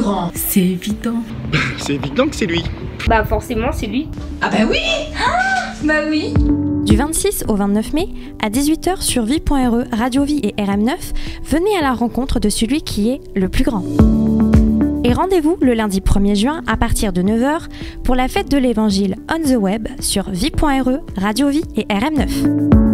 grand. C'est évident. C'est évident que c'est lui. Bah forcément c'est lui. Ah bah oui. Bah oui. Du 26 au 29 mai, à 18h sur Vie.re, Radio Vie et RM9, venez à la rencontre de celui qui est le plus grand. Et rendez-vous le lundi 1er juin à partir de 9h pour la fête de l'Évangile on the web sur Vie.re, Radio Vie et RM9.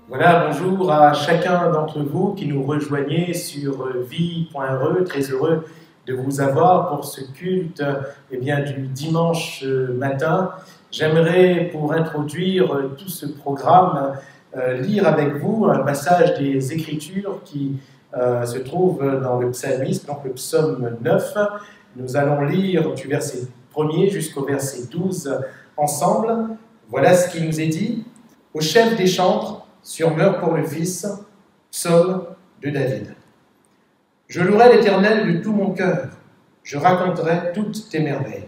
Voilà, bonjour à chacun d'entre vous qui nous rejoignez sur vie.re. Très heureux de vous avoir pour ce culte du dimanche matin. J'aimerais, pour introduire tout ce programme, lire avec vous un passage des Écritures qui se trouve dans le psalmiste, donc le psaume 9. Nous allons lire du verset 1er jusqu'au verset 12 ensemble. Voilà ce qui nous est dit. Au chef des chantres, sur Meurs pour le Fils, psaume de David. Je louerai l'Éternel de tout mon cœur, je raconterai toutes tes merveilles.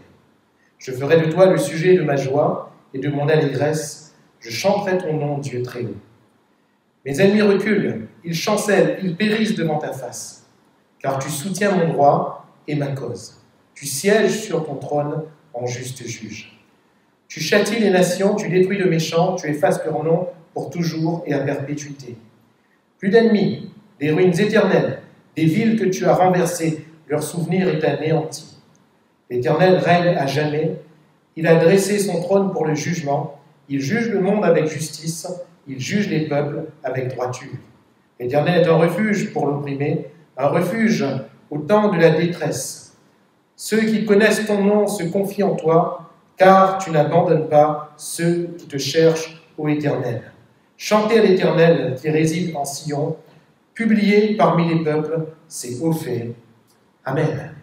Je ferai de toi le sujet de ma joie et de mon allégresse, je chanterai ton nom, Dieu très haut. Mes ennemis reculent, ils chancellent, ils périssent devant ta face, car tu soutiens mon droit et ma cause. Tu sièges sur ton trône en juste juge. Tu châties les nations, tu détruis le méchant, tu effaces leur nom pour toujours et à perpétuité. Plus d'ennemis, des ruines éternelles, des villes que tu as renversées, leur souvenir est anéanti. L'Éternel règne à jamais, il a dressé son trône pour le jugement, il juge le monde avec justice, il juge les peuples avec droiture. L'Éternel est un refuge pour l'opprimé, un refuge au temps de la détresse. Ceux qui connaissent ton nom se confient en toi, car tu n'abandonnes pas ceux qui te cherchent, ô Éternel. Chantez à l'Éternel qui réside en Sion, publiez parmi les peuples ses hauts faits. Amen.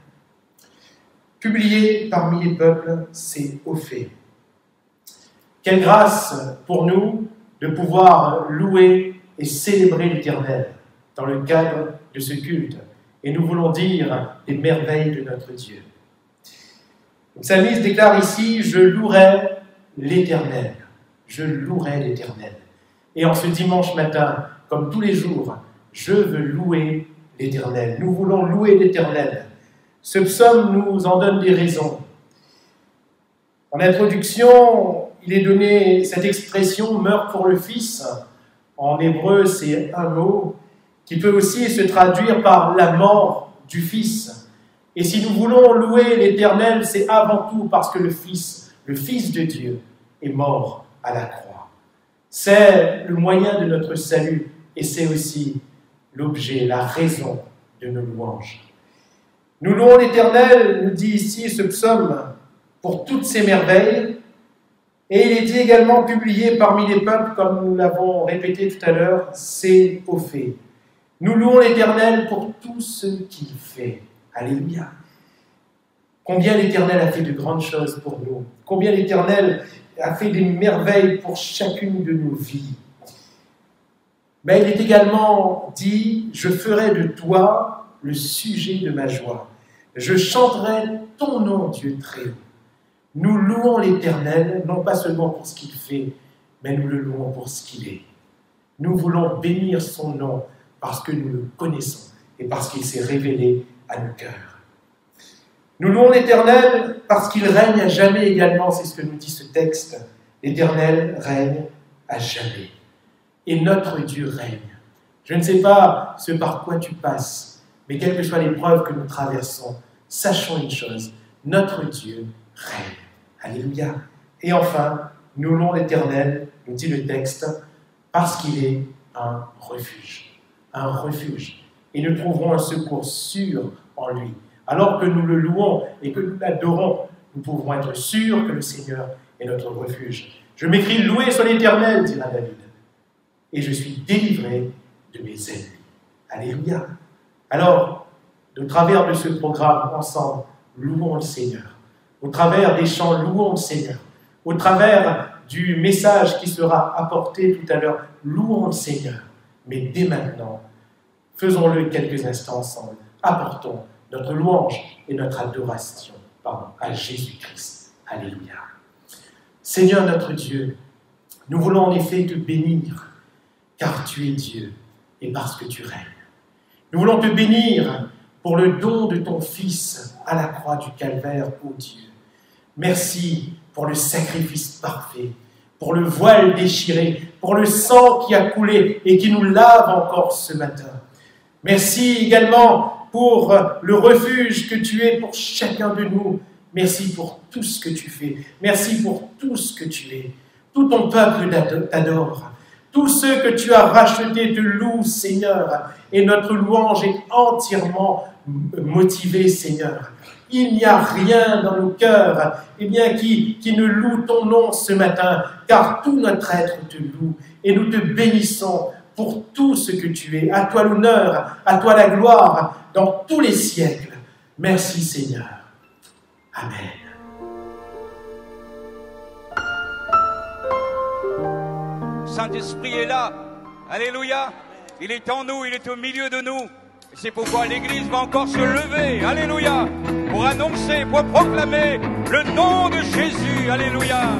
Publiez parmi les peuples ses hauts faits. Quelle grâce pour nous de pouvoir louer et célébrer l'Éternel dans le cadre de ce culte. Et nous voulons dire les merveilles de notre Dieu. Le psalmiste déclare ici « Je louerai l'Éternel ». Je louerai l'Éternel. Et en ce dimanche matin, comme tous les jours, je veux louer l'Éternel. Nous voulons louer l'Éternel. Ce psaume nous en donne des raisons. En introduction, il est donné cette expression « meurt pour le Fils ». En hébreu, c'est un mot qui peut aussi se traduire par la mort du Fils. Et si nous voulons louer l'Éternel, c'est avant tout parce que le Fils de Dieu, est mort à la croix. C'est le moyen de notre salut et c'est aussi l'objet, la raison de nos louanges. Nous louons l'Éternel, nous dit ici ce psaume, pour toutes ses merveilles, et il est dit également publié parmi les peuples, comme nous l'avons répété tout à l'heure, c'est au fait. Nous louons l'Éternel pour tout ce qu'il fait. Alléluia. Combien l'Éternel a fait de grandes choses pour nous. Combien l'Éternel a fait des merveilles pour chacune de nos vies. Mais il est également dit « Je ferai de toi le sujet de ma joie. Je chanterai ton nom, Dieu très haut. » Nous louons l'Éternel, non pas seulement pour ce qu'il fait, mais nous le louons pour ce qu'il est. Nous voulons bénir son nom parce que nous le connaissons et parce qu'il s'est révélé à nos cœurs. Nous louons l'Éternel parce qu'il règne à jamais également, c'est ce que nous dit ce texte. L'Éternel règne à jamais. Et notre Dieu règne. Je ne sais pas ce par quoi tu passes, mais quelles que soient les preuves que nous traversons, sachons une chose, notre Dieu règne. Alléluia. Et enfin, nous louons l'Éternel, nous dit le texte, parce qu'il est un refuge. Un refuge. Et nous trouverons un secours sûr en lui. Alors que nous le louons et que nous l'adorons, nous pouvons être sûrs que le Seigneur est notre refuge. Je m'écris « Loué soit l'Éternel » dira David. Et je suis délivré de mes ennemis. Alléluia. Alors, au travers de ce programme, ensemble, louons le Seigneur. Au travers des chants, louons le Seigneur. Au travers du message qui sera apporté tout à l'heure, louons le Seigneur. mais dès maintenant, faisons-le quelques instants ensemble. Apportons notre louange et notre adoration à Jésus-Christ. Alléluia. Seigneur notre Dieu, nous voulons en effet te bénir, car tu es Dieu et parce que tu règnes. Nous voulons te bénir pour le don de ton Fils à la croix du Calvaire, ô Dieu. Merci pour le sacrifice parfait, pour le voile déchiré, pour le sang qui a coulé et qui nous lave encore ce matin. Merci également pour le refuge que tu es pour chacun de nous. Merci pour tout ce que tu fais. Merci pour tout ce que tu es. Tout ton peuple t'adore. Tous ceux que tu as rachetés te louent, Seigneur. Et notre louange est entièrement motivée, Seigneur. Il n'y a rien dans nos cœurs qui ne loue ton nom ce matin, car tout notre être te loue. Et nous te bénissons pour tout ce que tu es. À toi l'honneur, à toi la gloire, dans tous les siècles. Merci, Seigneur. Amen. Saint-Esprit est là. Alléluia. Il est en nous, il est au milieu de nous. C'est pourquoi l'Église va encore se lever. Alléluia. Pour annoncer, pour proclamer le nom de Jésus. Alléluia.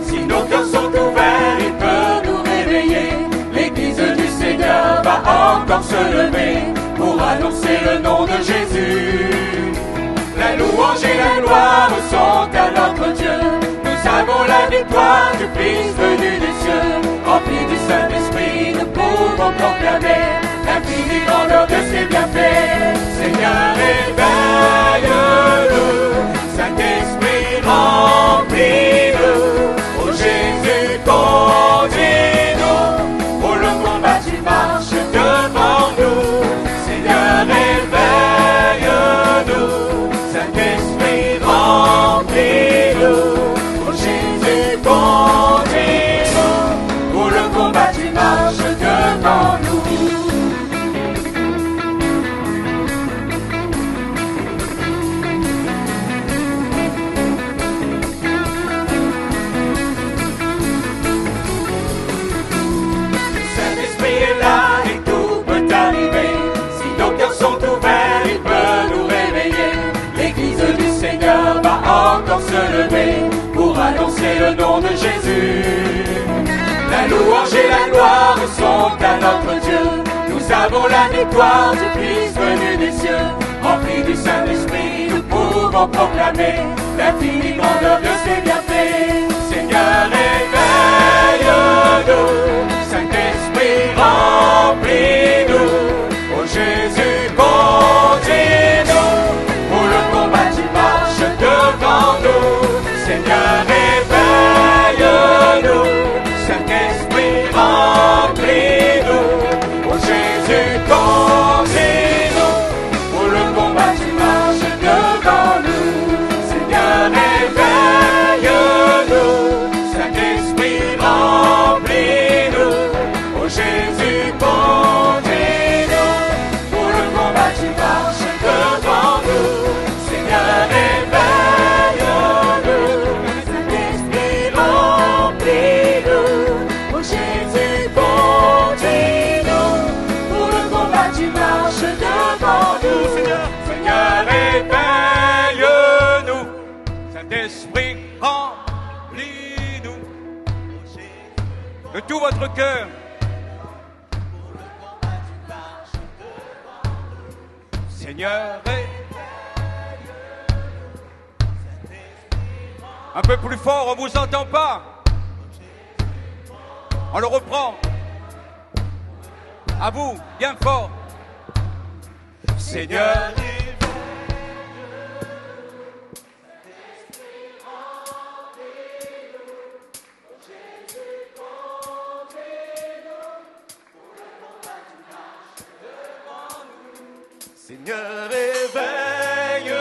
Si nos cœurs sont ouverts, il peut nous réveiller. L'Église du Seigneur va encore se lever pour annoncer le nom de Jésus. La louange et la gloire sont à notre Dieu. Nous avons la victoire du Fils venu des cieux. Remplis du Saint-Esprit, nous pouvons proclamer l'infinie grandeur de ses bienfaits. Seigneur, éveille-nous. Saint-Esprit, remplis-nous. Oh Jésus, conduis-nous. Oh, le combat, tu marches devant nous. Seigneur, éveille-nous. Saint-Esprit, remplis-nous. Oh Jésus, conduis-nous. Oh, le combat, tu marches devant nous. Encore se lever pour annoncer le nom de Jésus. La louange et la gloire sont à notre Dieu. Nous avons la victoire du Fils venu des cieux. Remplis du Saint-Esprit, nous pouvons proclamer l'infinie grandeur de ses bienfaits. Seigneur, éveille-nous. Saint-Esprit, remplis-nous. Oh Jésus, conduis-nous. Pour le combat, tu marches devant nous. Seigneur, éveille-nous. Saint-Esprit, remplis-nous. Oh Jésus, conduis-nous. Pour le combat, tu marches devant nous. Seigneur, éveille-nous. Saint-Esprit, remplis-nous. Oh Jésus, conduis-nous. Pour le combat, tu marches devant nous. Seigneur, éveille-nous. Saint-Esprit, remplis-nous. Oh Jésus, conduis-nous. Pour le combat, tu marches devant nous. Seigneur, éveille-nous. Saint-Esprit, remplis-nous. De tout votre cœur. Seigneur, un peu plus fort, on ne vous entend pas. On le reprend. À vous, bien fort. Seigneur, Seigneur, éveille-nous.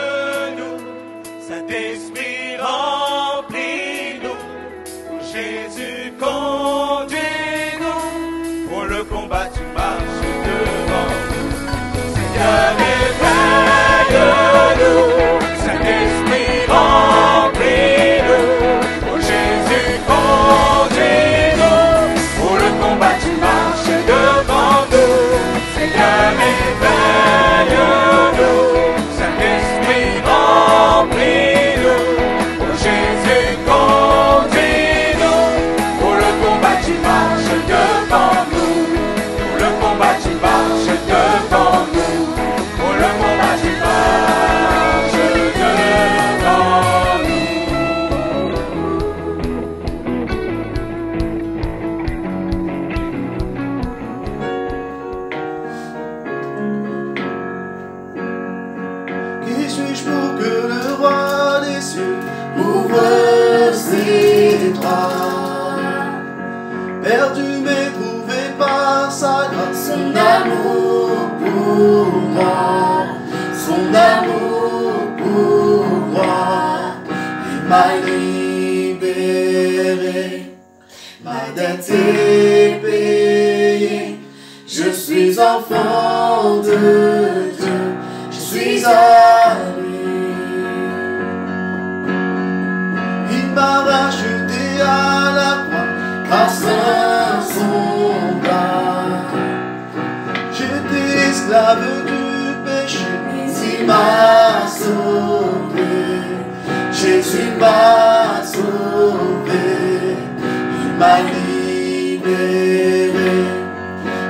suis-je pour que le roi des cieux ouvre ses bras? Perdu mais trouvé par sa grâce, son amour pour moi, son amour pour moi, il m'a libéré, ma dette est payée, je suis enfant de Dieu, je suis à lui. Il m'a racheté à la croix grâce à son bras. J'étais esclave du péché, mais il m'a sauvé. Jésus m'a sauvé, il m'a libéré,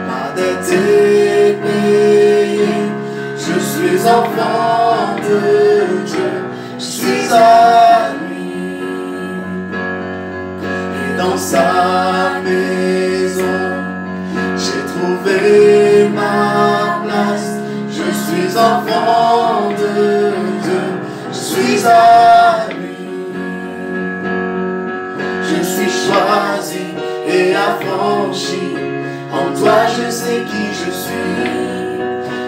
ma dette est payée, je suis enfant de Dieu, je suis à lui. Et dans sa maison, j'ai trouvé ma place, je suis enfant de Dieu, je suis à lui. Je suis choisi et affranchi, en toi je sais qui je suis.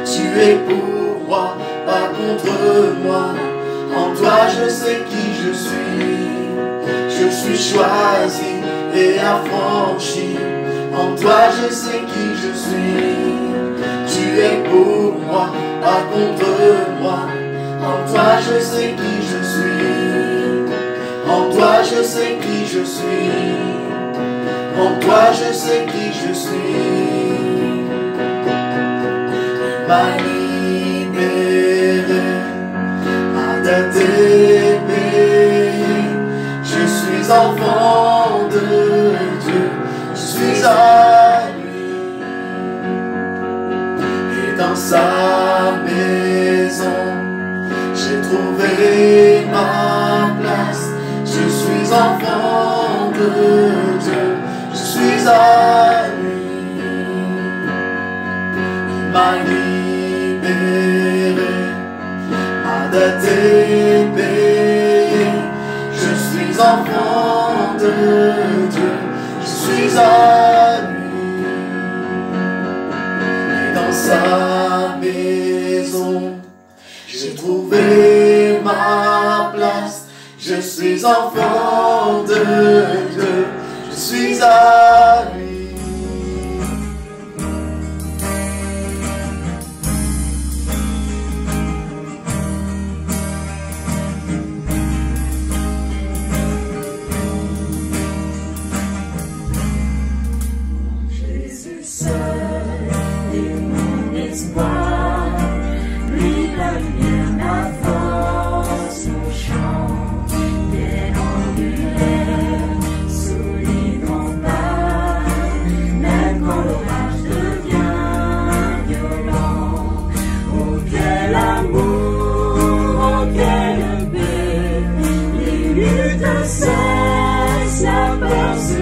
Tu es pour moi, pas contre moi, en toi je sais qui je suis. Je suis choisi et affranchi, en toi je sais qui je suis. Tu es pour moi, pas contre moi, en toi je sais qui je suis. En toi je sais qui je suis. En toi je sais qui je suis. Il m'a libéré, ma dette est payée, je suis enfant de Dieu, je suis à lui. Et dans sa maison, j'ai trouvé ma place, je suis enfant de Dieu, je suis à lui. Il m'a libéré, ma dette est payée, je suis enfant de Dieu, je suis à lui. Et dans sa maison, j'ai trouvé ma place, je suis enfant de Dieu, je suis à lui. Jésus seul est mon espoir, lui la lumière, ma force, mon chant, bien angulaire, solide en bas, même quand l'orage devient violent. Oh quel amour, oh quelle paix, les luttes cessent, la peur se tait.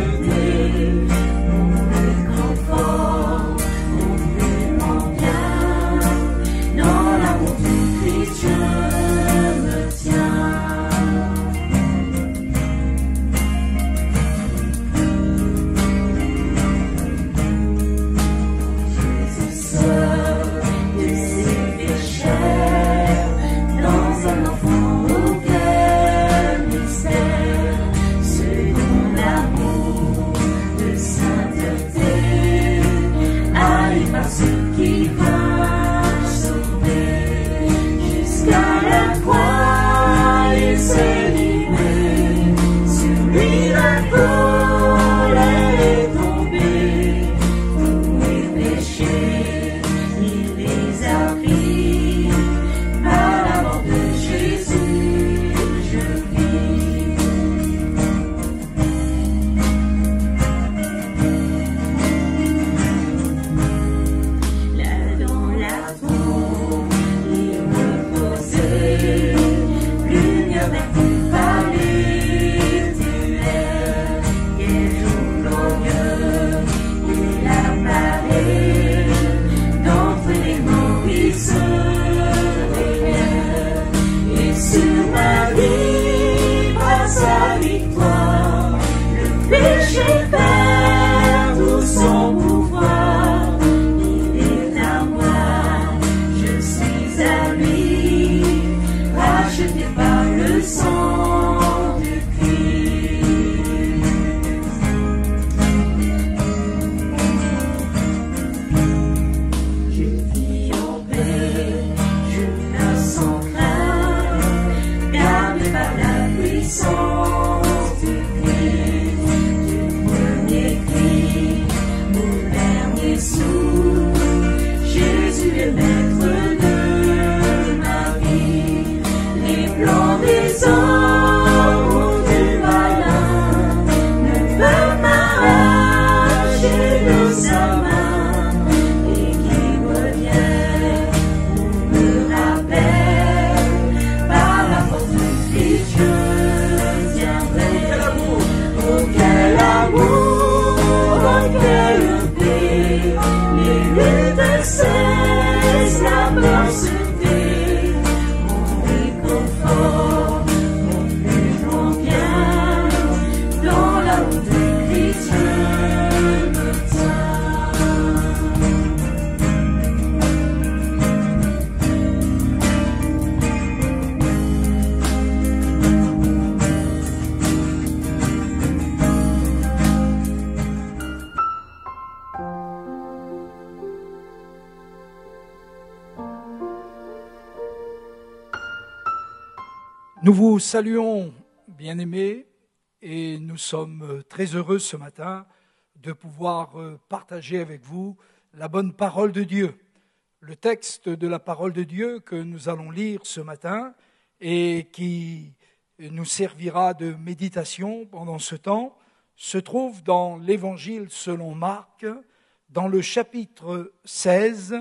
capacité, mon réconfort, mon plus grand bien, dans l'amour de Christ je me tiens. Nous vous saluons, bien-aimés, et nous sommes très heureux ce matin de pouvoir partager avec vous la bonne parole de Dieu. Le texte de la parole de Dieu que nous allons lire ce matin et qui nous servira de méditation pendant ce temps se trouve dans l'Évangile selon Marc, dans le chapitre 16,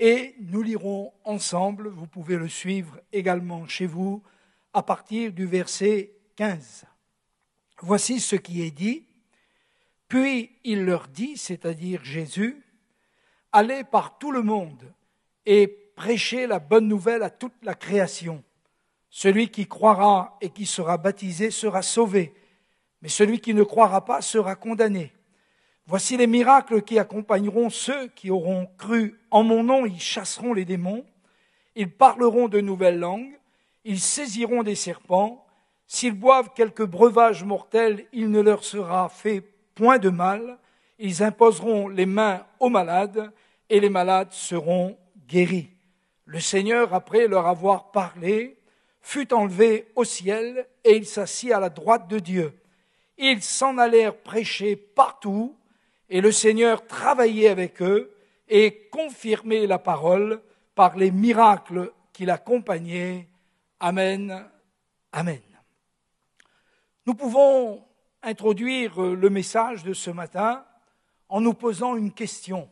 et nous lirons ensemble, vous pouvez le suivre également chez vous, à partir du verset 15. Voici ce qui est dit. Puis il leur dit, c'est-à-dire Jésus, « Allez par tout le monde et prêchez la bonne nouvelle à toute la création. Celui qui croira et qui sera baptisé sera sauvé, mais celui qui ne croira pas sera condamné. Voici les miracles qui accompagneront ceux qui auront cru en mon nom. Ils chasseront les démons, ils parleront de nouvelles langues, ils saisiront des serpents, s'ils boivent quelque breuvage mortel, il ne leur sera fait point de mal, ils imposeront les mains aux malades, et les malades seront guéris. Le Seigneur, après leur avoir parlé, fut enlevé au ciel, et il s'assit à la droite de Dieu. Ils s'en allèrent prêcher partout, et le Seigneur travaillait avec eux, et confirmait la parole par les miracles qui l'accompagnaient. Amen. Amen. Nous pouvons introduire le message de ce matin en nous posant une question.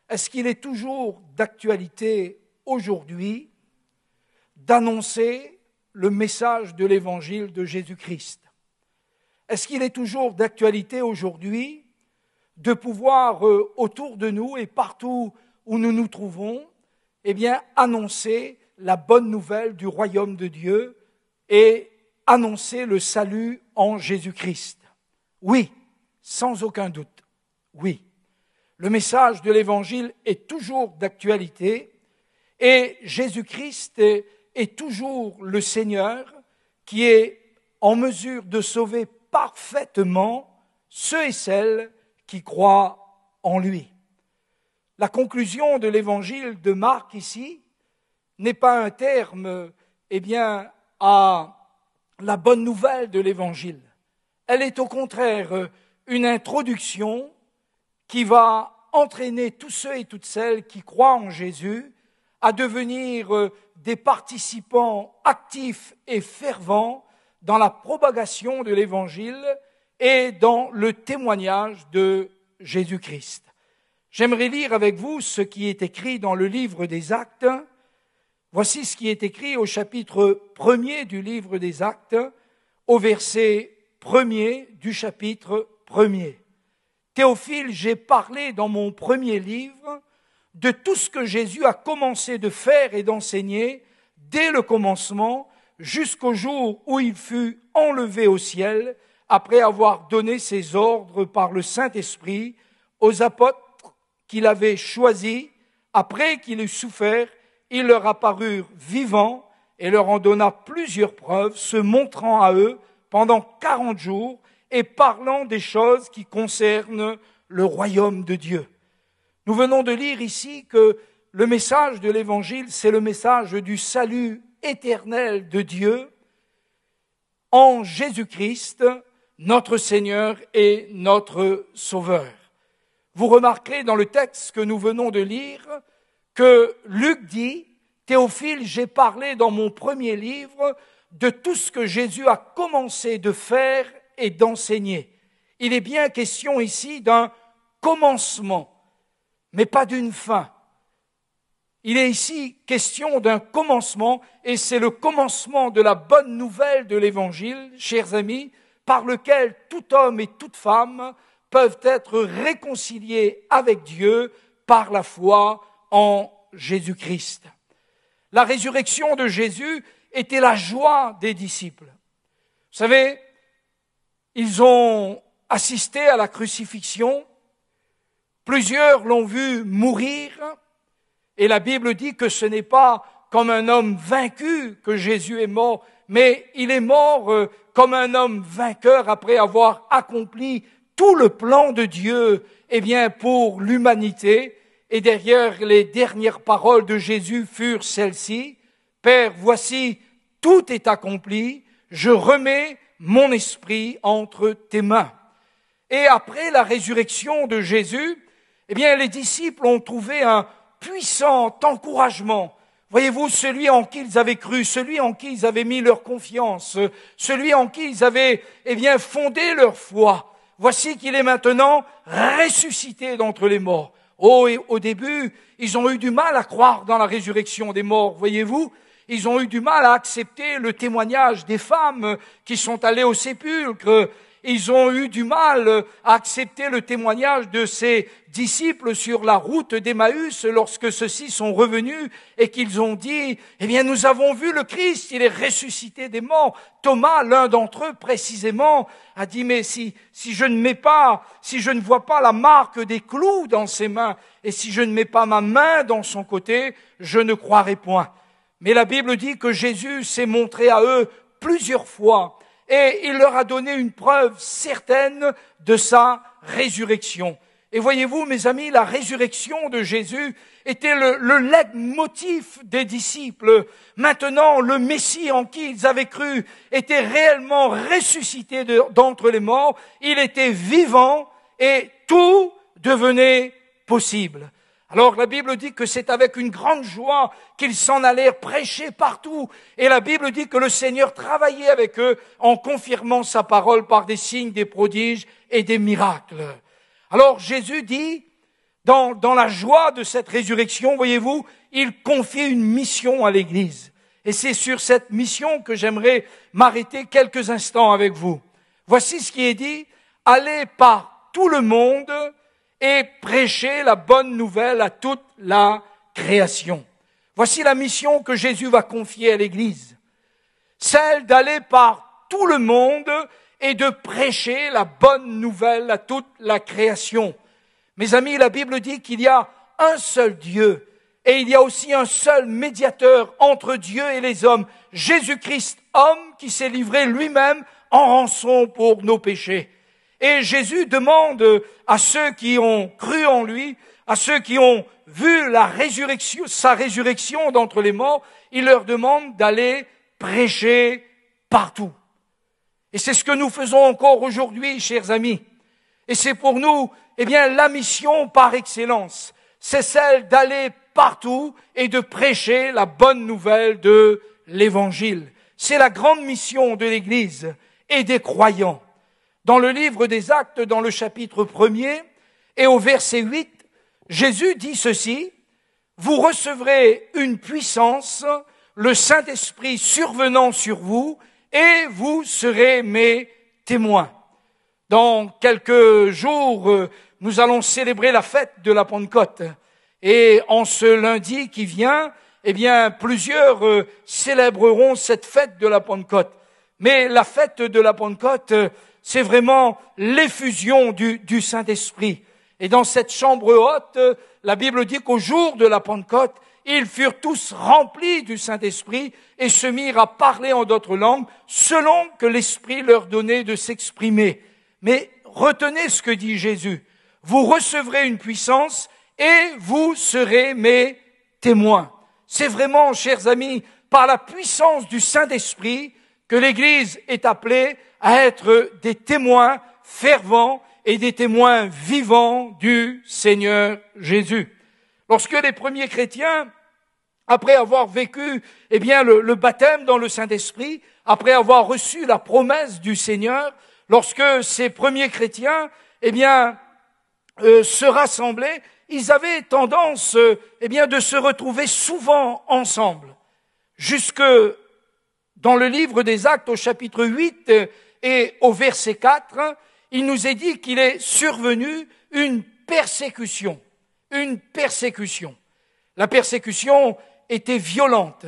Est-ce qu'il est toujours d'actualité aujourd'hui d'annoncer le message de l'Évangile de Jésus-Christ? Est-ce qu'il est toujours d'actualité aujourd'hui de pouvoir, autour de nous et partout où nous nous trouvons, annoncer la bonne nouvelle du royaume de Dieu et annoncer le salut en Jésus-Christ? Oui, sans aucun doute, oui. Le message de l'Évangile est toujours d'actualité et Jésus-Christ est toujours le Seigneur qui est en mesure de sauver parfaitement ceux et celles qui croient en lui. La conclusion de l'Évangile de Marc ici n'est pas un terme, à la bonne nouvelle de l'Évangile. Elle est au contraire une introduction qui va entraîner tous ceux et toutes celles qui croient en Jésus à devenir des participants actifs et fervents dans la propagation de l'Évangile et dans le témoignage de Jésus-Christ. J'aimerais lire avec vous ce qui est écrit dans le livre des Actes. Voici ce qui est écrit au chapitre 1er du livre des Actes, au verset 1er du chapitre 1er. Théophile, j'ai parlé dans mon premier livre de tout ce que Jésus a commencé de faire et d'enseigner dès le commencement jusqu'au jour où il fut enlevé au ciel après avoir donné ses ordres par le Saint-Esprit aux apôtres qu'il avait choisis. Après qu'il eut souffert, il leur apparut vivant et leur en donna plusieurs preuves, se montrant à eux pendant 40 jours et parlant des choses qui concernent le royaume de Dieu. Nous venons de lire ici que le message de l'Évangile, c'est le message du salut éternel de Dieu en Jésus-Christ, notre Seigneur et notre Sauveur. Vous remarquerez dans le texte que nous venons de lire que Luc dit « Théophile, j'ai parlé dans mon premier livre de tout ce que Jésus a commencé de faire et d'enseigner. » Il est bien question ici d'un commencement, mais pas d'une fin. Il est ici question d'un commencement, et c'est le commencement de la bonne nouvelle de l'Évangile, chers amis, par lequel tout homme et toute femme peuvent être réconciliés avec Dieu par la foi en Jésus-Christ. La résurrection de Jésus était la joie des disciples. Vous savez, ils ont assisté à la crucifixion, plusieurs l'ont vu mourir, et la Bible dit que ce n'est pas comme un homme vaincu que Jésus est mort, mais il est mort comme un homme vainqueur après avoir accompli tout le plan de Dieu, pour l'humanité. Et derrière les dernières paroles de Jésus furent celles-ci: Père, voici, tout est accompli, je remets mon esprit entre tes mains. Et après la résurrection de Jésus, les disciples ont trouvé un puissant encouragement. Voyez-vous, celui en qui ils avaient cru, celui en qui ils avaient mis leur confiance, celui en qui ils avaient, fondé leur foi, voici qu'il est maintenant ressuscité d'entre les morts. Oh, et au début, ils ont eu du mal à croire dans la résurrection des morts, voyez-vous. Ils ont eu du mal à accepter le témoignage des femmes qui sont allées au sépulcre. Ils ont eu du mal à accepter le témoignage de ces disciples sur la route d'Emmaüs lorsque ceux-ci sont revenus et qu'ils ont dit, nous avons vu le Christ, il est ressuscité des morts. Thomas, l'un d'entre eux précisément, a dit, mais si je ne vois pas la marque des clous dans ses mains et si je ne mets pas ma main dans son côté, je ne croirai point. Mais la Bible dit que Jésus s'est montré à eux plusieurs fois et il leur a donné une preuve certaine de sa résurrection. Et voyez-vous, mes amis, la résurrection de Jésus était le leitmotiv des disciples. Maintenant, le Messie en qui ils avaient cru était réellement ressuscité d'entre les morts. Il était vivant et tout devenait possible. Alors la Bible dit que c'est avec une grande joie qu'ils s'en allèrent prêcher partout. Et la Bible dit que le Seigneur travaillait avec eux en confirmant sa parole par des signes, des prodiges et des miracles. Alors Jésus dit, dans la joie de cette résurrection, voyez-vous, il confie une mission à l'Église. Et c'est sur cette mission que j'aimerais m'arrêter quelques instants avec vous. Voici ce qui est dit: allez par tout le monde et prêcher la bonne nouvelle à toute la création. Voici la mission que Jésus va confier à l'Église. Celle d'aller par tout le monde et de prêcher la bonne nouvelle à toute la création. Mes amis, la Bible dit qu'il y a un seul Dieu et il y a aussi un seul médiateur entre Dieu et les hommes, Jésus-Christ, homme qui s'est livré lui-même en rançon pour nos péchés. Et Jésus demande à ceux qui ont cru en lui, à ceux qui ont vu sa résurrection d'entre les morts, il leur demande d'aller prêcher partout. Et c'est ce que nous faisons encore aujourd'hui, chers amis. Et c'est pour nous, la mission par excellence. C'est celle d'aller partout et de prêcher la bonne nouvelle de l'Évangile. C'est la grande mission de l'Église et des croyants. Dans le livre des Actes, dans le chapitre 1er, et au verset 8, Jésus dit ceci: vous recevrez une puissance, le Saint-Esprit survenant sur vous, et vous serez mes témoins. Dans quelques jours, nous allons célébrer la fête de la Pentecôte. Et en ce lundi qui vient, plusieurs célébreront cette fête de la Pentecôte. Mais la fête de la Pentecôte, c'est vraiment l'effusion du Saint-Esprit. Et dans cette chambre haute, la Bible dit qu'au jour de la Pentecôte, ils furent tous remplis du Saint-Esprit et se mirent à parler en d'autres langues, selon que l'Esprit leur donnait de s'exprimer. Mais retenez ce que dit Jésus: vous recevrez une puissance et vous serez mes témoins. C'est vraiment, chers amis, par la puissance du Saint-Esprit que l'Église est appelée à être des témoins fervents et des témoins vivants du Seigneur Jésus. Lorsque les premiers chrétiens, après avoir vécu le baptême dans le Saint-Esprit, après avoir reçu la promesse du Seigneur, lorsque ces premiers chrétiens se rassemblaient, ils avaient tendance de se retrouver souvent ensemble. Jusque dans le livre des Actes au chapitre 8 et au verset 4, il nous est dit qu'il est survenu une persécution. Une persécution. La persécution était violente.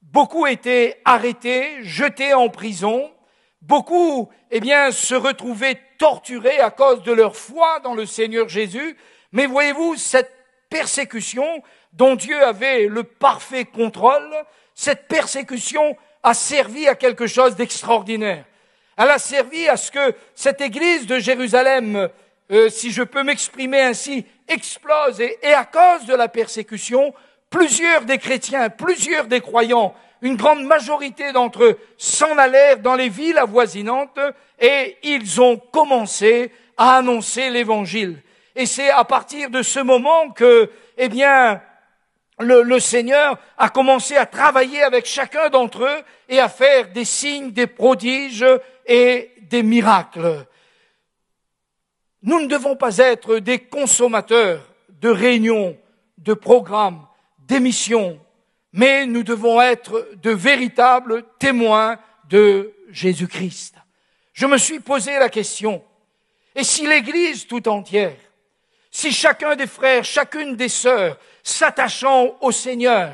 Beaucoup étaient arrêtés, jetés en prison. Beaucoup, se retrouvaient torturés à cause de leur foi dans le Seigneur Jésus. Mais voyez-vous, cette persécution dont Dieu avait le parfait contrôle, cette persécution a servi à quelque chose d'extraordinaire. Elle a servi à ce que cette église de Jérusalem, si je peux m'exprimer ainsi, explose. Et à cause de la persécution, plusieurs des chrétiens, plusieurs des croyants, une grande majorité d'entre eux s'en allèrent dans les villes avoisinantes et ils ont commencé à annoncer l'évangile. Et c'est à partir de ce moment que, le Seigneur a commencé à travailler avec chacun d'entre eux et à faire des signes, des prodiges et des miracles. Nous ne devons pas être des consommateurs de réunions, de programmes, d'émissions, mais nous devons être de véritables témoins de Jésus-Christ. Je me suis posé la question, et si l'Église tout entière, si chacun des frères, chacune des sœurs, s'attachant au Seigneur,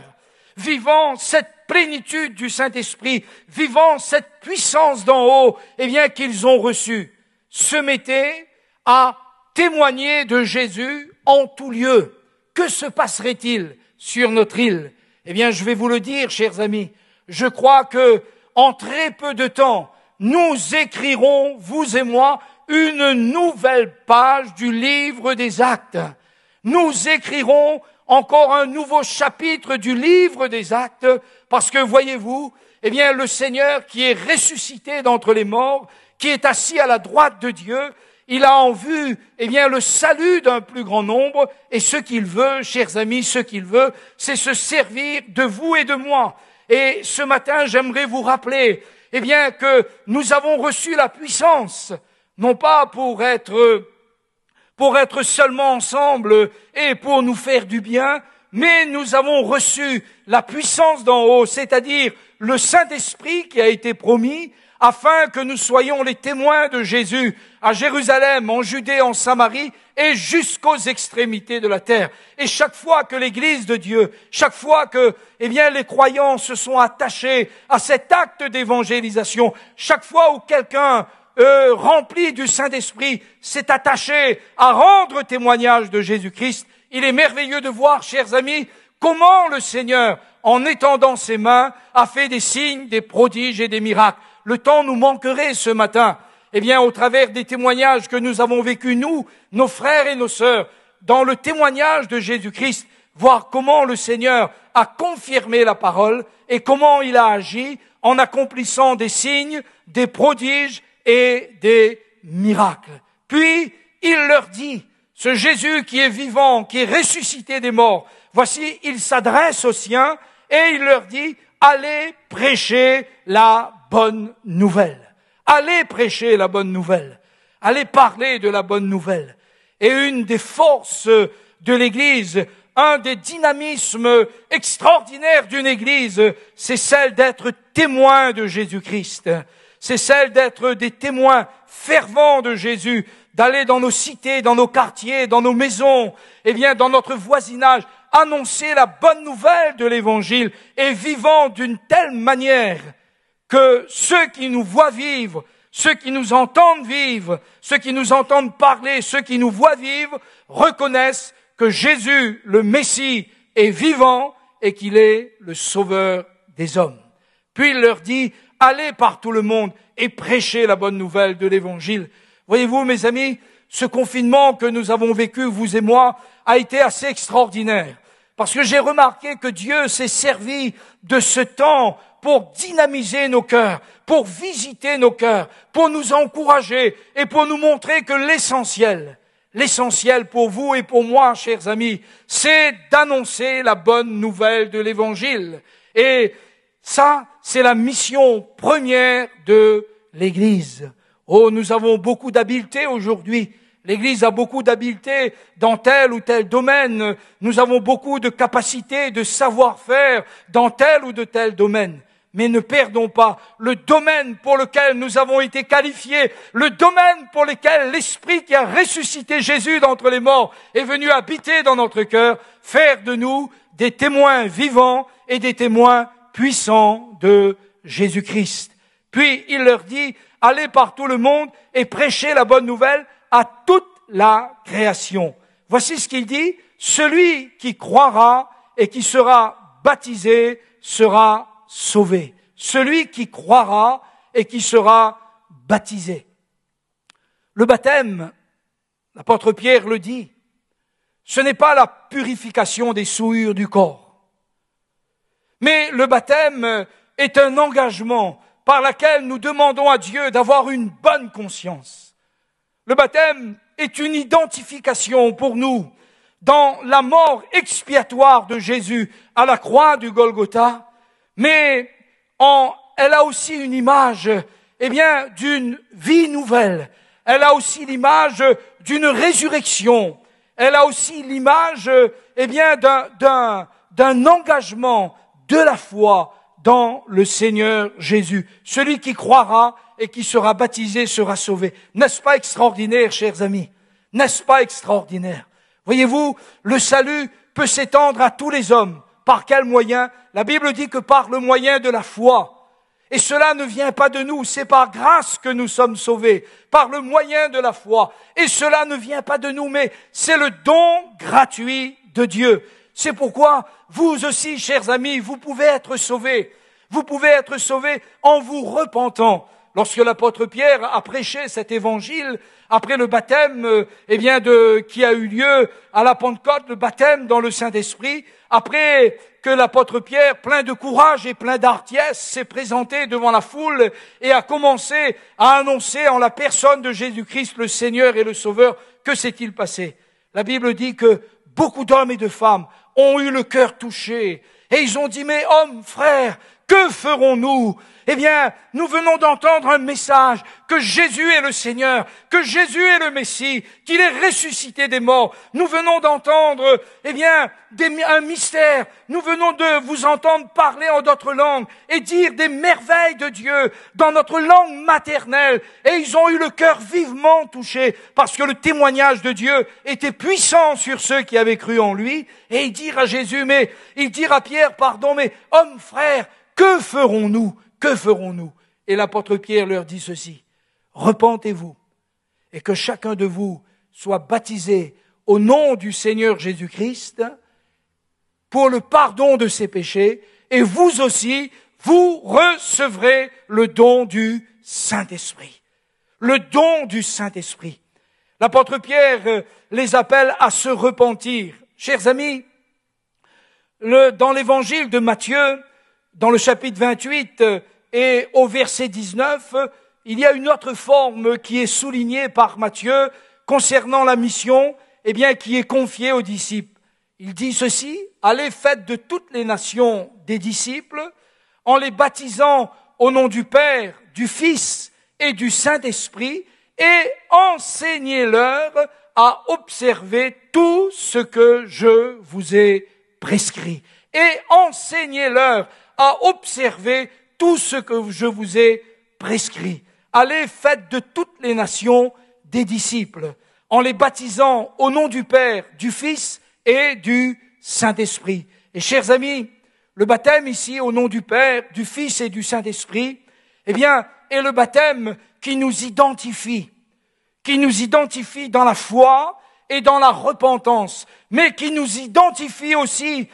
vivant cette plénitude du Saint-Esprit, vivant cette puissance d'en haut, qu'ils ont reçue, se mettaient à témoigner de Jésus en tout lieu. Que se passerait-il sur notre île? Je vais vous le dire, chers amis, je crois que, en très peu de temps, nous écrirons, vous et moi, une nouvelle page du livre des Actes. Nous écrirons encore un nouveau chapitre du livre des Actes, parce que, voyez-vous, le Seigneur qui est ressuscité d'entre les morts, qui est assis à la droite de Dieu, il a en vue, le salut d'un plus grand nombre, et ce qu'il veut, chers amis, ce qu'il veut, c'est se servir de vous et de moi. Et ce matin, j'aimerais vous rappeler, que nous avons reçu la puissance, non pas pour être seulement ensemble et pour nous faire du bien, mais nous avons reçu la puissance d'en haut, c'est-à-dire le Saint-Esprit qui a été promis, afin que nous soyons les témoins de Jésus à Jérusalem, en Judée, en Samarie et jusqu'aux extrémités de la terre. Et chaque fois que l'Église de Dieu, chaque fois que les croyants se sont attachés à cet acte d'évangélisation, chaque fois où quelqu'un rempli du Saint-Esprit s'est attaché à rendre témoignage de Jésus-Christ, il est merveilleux de voir, chers amis, comment le Seigneur, en étendant ses mains, a fait des signes, des prodiges et des miracles. Le temps nous manquerait ce matin, au travers des témoignages que nous avons vécus, nous, nos frères et nos sœurs, dans le témoignage de Jésus-Christ, voir comment le Seigneur a confirmé la parole et comment il a agi en accomplissant des signes, des prodiges et des miracles. Puis, il leur dit, ce Jésus qui est vivant, qui est ressuscité des morts, voici, il s'adresse aux siens et il leur dit, allez prêcher la bonne nouvelle. Allez prêcher la bonne nouvelle. Allez parler de la bonne nouvelle. Et une des forces de l'Église, un des dynamismes extraordinaires d'une Église, c'est celle d'être témoin de Jésus-Christ. C'est celle d'être des témoins fervents de Jésus, d'aller dans nos cités, dans nos quartiers, dans nos maisons, dans notre voisinage, annoncer la bonne nouvelle de l'Évangile et vivant d'une telle manière que ceux qui nous voient vivre, ceux qui nous entendent vivre, ceux qui nous entendent parler, ceux qui nous voient vivre, reconnaissent que Jésus, le Messie, est vivant et qu'il est le Sauveur des hommes. Puis il leur dit, allez par tout le monde et prêchez la bonne nouvelle de l'Évangile. Voyez-vous, mes amis, ce confinement que nous avons vécu, vous et moi, a été assez extraordinaire. Parce que j'ai remarqué que Dieu s'est servi de ce temps pour dynamiser nos cœurs, pour visiter nos cœurs, pour nous encourager et pour nous montrer que l'essentiel pour vous et pour moi, chers amis, c'est d'annoncer la bonne nouvelle de l'Évangile. Et ça, c'est la mission première de l'Église. Oh, nous avons beaucoup d'habileté aujourd'hui. L'Église a beaucoup d'habileté dans tel ou tel domaine. Nous avons beaucoup de capacités, de savoir-faire dans tel ou de tel domaine. Mais ne perdons pas le domaine pour lequel nous avons été qualifiés, le domaine pour lequel l'Esprit qui a ressuscité Jésus d'entre les morts est venu habiter dans notre cœur, faire de nous des témoins vivants et des témoins puissants de Jésus-Christ. Puis il leur dit, allez par tout le monde et prêchez la bonne nouvelle à toute la création. Voici ce qu'il dit, celui qui croira et qui sera baptisé sera sauvé. Celui qui croira et qui sera baptisé. Le baptême, l'apôtre Pierre le dit, ce n'est pas la purification des souillures du corps. Mais le baptême est un engagement par lequel nous demandons à Dieu d'avoir une bonne conscience. Le baptême est une identification pour nous dans la mort expiatoire de Jésus à la croix du Golgotha, mais elle a aussi une image, d'une vie nouvelle. Elle a aussi l'image d'une résurrection. Elle a aussi l'image, d'un engagement de la foi dans le Seigneur Jésus. Celui qui croira et qui sera baptisé sera sauvé. N'est-ce pas extraordinaire, chers amis? N'est-ce pas extraordinaire? Voyez-vous, le salut peut s'étendre à tous les hommes. Par quel moyen? La Bible dit que par le moyen de la foi. Et cela ne vient pas de nous, c'est par grâce que nous sommes sauvés, par le moyen de la foi. Et cela ne vient pas de nous, mais c'est le don gratuit de Dieu. C'est pourquoi vous aussi, chers amis, vous pouvez être sauvés. Vous pouvez être sauvés en vous repentant. Lorsque l'apôtre Pierre a prêché cet évangile, après le baptême, qui a eu lieu à la Pentecôte, le baptême dans le Saint-Esprit, après que l'apôtre Pierre, plein de courage et plein d'hardiesse, s'est présenté devant la foule et a commencé à annoncer en la personne de Jésus-Christ, le Seigneur et le Sauveur, que s'est-il passé? La Bible dit que beaucoup d'hommes et de femmes ont eu le cœur touché et ils ont dit, mais hommes, frères, que ferons-nous? Nous venons d'entendre un message que Jésus est le Seigneur, que Jésus est le Messie, qu'il est ressuscité des morts. Nous venons d'entendre, un mystère. Nous venons de vous entendre parler en d'autres langues et dire des merveilles de Dieu dans notre langue maternelle. Et ils ont eu le cœur vivement touché parce que le témoignage de Dieu était puissant sur ceux qui avaient cru en lui. Et ils dirent à Jésus, ils dirent à Pierre, mais hommes, frères, que ferons-nous? Que ferons-nous? Et l'apôtre Pierre leur dit ceci, repentez-vous et que chacun de vous soit baptisé au nom du Seigneur Jésus-Christ pour le pardon de ses péchés et vous aussi, vous recevrez le don du Saint-Esprit. Le don du Saint-Esprit. L'apôtre Pierre les appelle à se repentir. Chers amis, dans l'évangile de Matthieu, dans le chapitre 28 et au verset 19, il y a une autre forme qui est soulignée par Matthieu concernant la mission, qui est confiée aux disciples. Il dit ceci, allez faites de toutes les nations des disciples, en les baptisant au nom du Père, du Fils et du Saint-Esprit, et enseignez-leur à observer tout ce que je vous ai prescrit. Et enseignez-leur à observer tout ce que je vous ai prescrit. Allez, faites de toutes les nations des disciples, en les baptisant au nom du Père, du Fils et du Saint-Esprit. Et chers amis, le baptême ici au nom du Père, du Fils et du Saint-Esprit, est le baptême qui nous identifie dans la foi et dans la repentance, mais qui nous identifie aussi,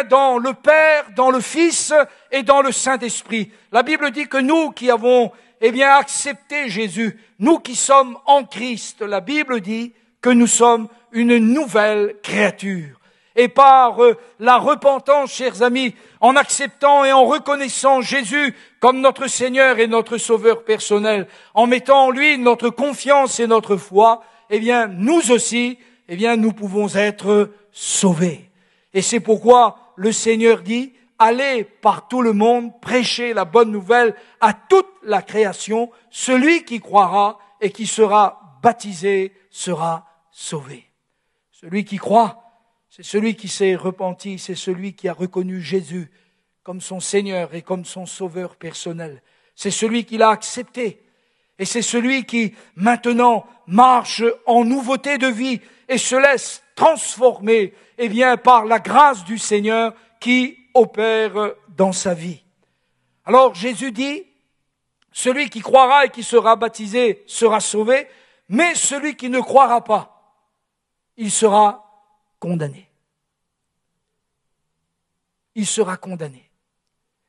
dans le Père, dans le Fils et dans le Saint-Esprit. La Bible dit que nous qui avons, accepté Jésus, nous qui sommes en Christ, la Bible dit que nous sommes une nouvelle créature. Et par la repentance, chers amis, en acceptant et en reconnaissant Jésus comme notre Seigneur et notre Sauveur personnel, en mettant en lui notre confiance et notre foi, nous aussi, nous pouvons être sauvés. Et c'est pourquoi le Seigneur dit, allez par tout le monde, prêcher la bonne nouvelle à toute la création. Celui qui croira et qui sera baptisé sera sauvé. Celui qui croit, c'est celui qui s'est repenti, c'est celui qui a reconnu Jésus comme son Seigneur et comme son Sauveur personnel. C'est celui qui l'a accepté. Et c'est celui qui, maintenant, marche en nouveauté de vie et se laisse transformé, par la grâce du Seigneur qui opère dans sa vie. Alors Jésus dit, celui qui croira et qui sera baptisé sera sauvé, mais celui qui ne croira pas, il sera condamné. Il sera condamné.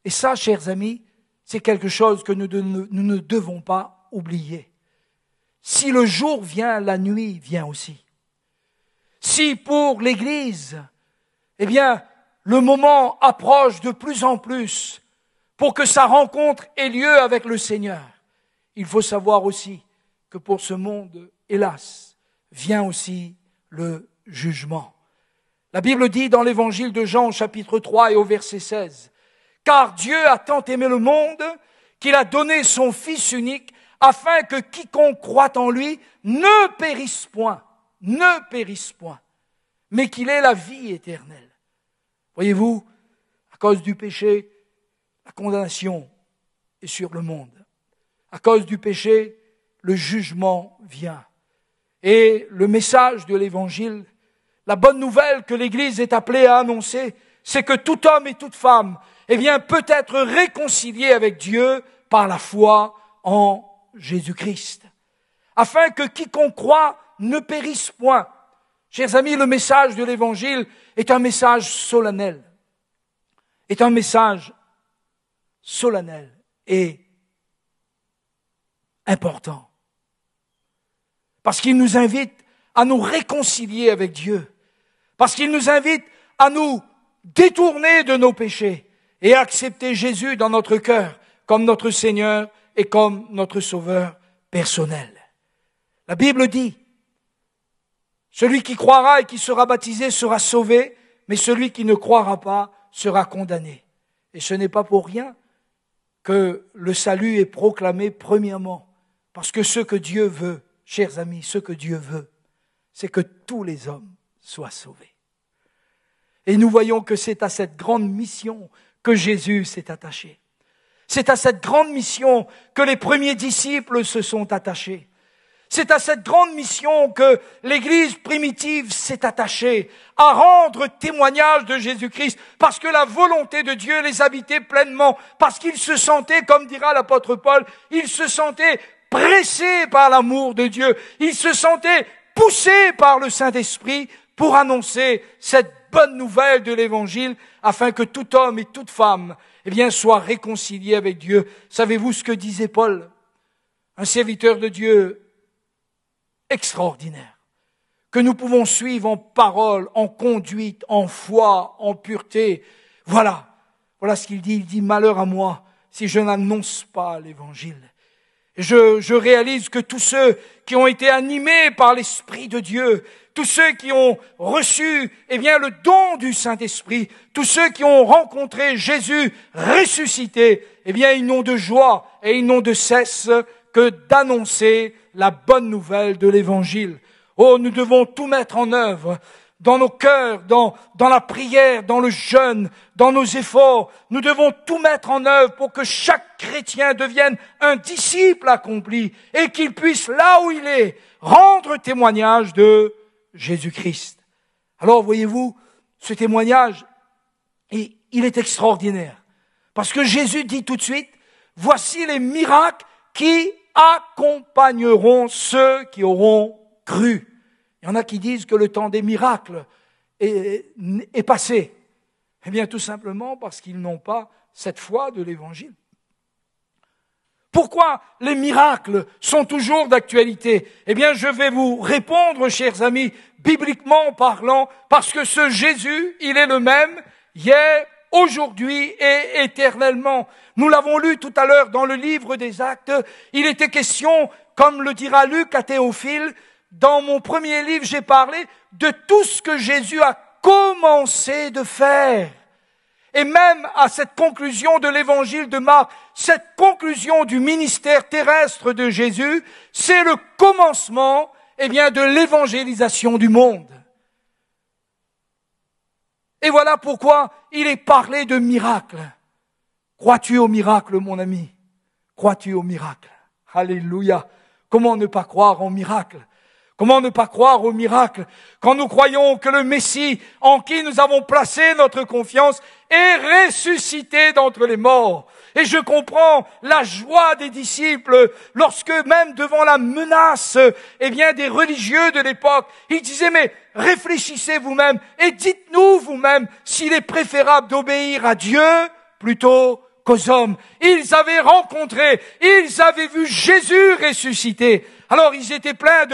Et ça, chers amis, c'est quelque chose que nous ne devons pas oublier. Si le jour vient, la nuit vient aussi. Si pour l'Église, le moment approche de plus en plus pour que sa rencontre ait lieu avec le Seigneur, il faut savoir aussi que pour ce monde, hélas, vient aussi le jugement. La Bible dit dans l'évangile de Jean, chapitre 3 et au verset 16, « Car Dieu a tant aimé le monde qu'il a donné son Fils unique afin que quiconque croit en lui ne périsse point, mais qu'il ait la vie éternelle. » Voyez-vous, à cause du péché, la condamnation est sur le monde. À cause du péché, le jugement vient. Et le message de l'Évangile, la bonne nouvelle que l'Église est appelée à annoncer, c'est que tout homme et toute femme, peut être réconcilié avec Dieu par la foi en Jésus-Christ. Afin que quiconque croit ne périsse point. Chers amis, le message de l'Évangile est un message solennel. Est un message solennel et important. Parce qu'il nous invite à nous réconcilier avec Dieu. Parce qu'il nous invite à nous détourner de nos péchés et à accepter Jésus dans notre cœur comme notre Seigneur et comme notre Sauveur personnel. La Bible dit, celui qui croira et qui sera baptisé sera sauvé, mais celui qui ne croira pas sera condamné. Et ce n'est pas pour rien que le salut est proclamé premièrement, parce que ce que Dieu veut, chers amis, ce que Dieu veut, c'est que tous les hommes soient sauvés. Et nous voyons que c'est à cette grande mission que Jésus s'est attaché. C'est à cette grande mission que les premiers disciples se sont attachés. C'est à cette grande mission que l'Église primitive s'est attachée, à rendre témoignage de Jésus-Christ, parce que la volonté de Dieu les habitait pleinement, parce qu'ils se sentaient, comme dira l'apôtre Paul, ils se sentaient pressés par l'amour de Dieu, ils se sentaient poussés par le Saint-Esprit pour annoncer cette bonne nouvelle de l'Évangile, afin que tout homme et toute femme, soient réconciliés avec Dieu. Savez-vous ce que disait Paul, un serviteur de Dieu extraordinaire, que nous pouvons suivre en parole, en conduite, en foi, en pureté. Voilà ce qu'il dit. Il dit, malheur à moi si je n'annonce pas l'Évangile. Je réalise que tous ceux qui ont été animés par l'Esprit de Dieu, tous ceux qui ont reçu, le don du Saint-Esprit, tous ceux qui ont rencontré Jésus ressuscité, ils n'ont de joie et ils n'ont de cesse que d'annoncer la bonne nouvelle de l'Évangile. Oh, nous devons tout mettre en œuvre dans nos cœurs, dans la prière, dans le jeûne, dans nos efforts. Nous devons tout mettre en œuvre pour que chaque chrétien devienne un disciple accompli et qu'il puisse, là où il est, rendre témoignage de Jésus-Christ. Alors, voyez-vous, ce témoignage, il est extraordinaire. Parce que Jésus dit tout de suite, voici les miracles qui accompagneront ceux qui auront cru. Il y en a qui disent que le temps des miracles est passé. Tout simplement parce qu'ils n'ont pas cette foi de l'Évangile. Pourquoi les miracles sont toujours d'actualité? Je vais vous répondre, chers amis, bibliquement parlant, parce que ce Jésus, il est le même hier, aujourd'hui et éternellement. Nous l'avons lu tout à l'heure dans le livre des Actes. Il était question, comme le dira Luc à Théophile, dans mon premier livre, j'ai parlé de tout ce que Jésus a commencé de faire. Et même à cette conclusion de l'évangile de Marc, cette conclusion du ministère terrestre de Jésus, c'est le commencement, de l'évangélisation du monde. Et voilà pourquoi il est parlé de miracles. Crois-tu au miracle, mon ami? Crois-tu au miracle? Alléluia. Comment ne pas croire au miracle? Comment ne pas croire au miracle quand nous croyons que le Messie en qui nous avons placé notre confiance est ressuscité d'entre les morts? Et je comprends la joie des disciples lorsque même devant la menace, des religieux de l'époque, ils disaient, mais réfléchissez vous-même et dites-nous vous-même s'il est préférable d'obéir à Dieu plutôt qu'aux hommes. Ils avaient rencontré, ils avaient vu Jésus ressuscité. Alors ils étaient pleins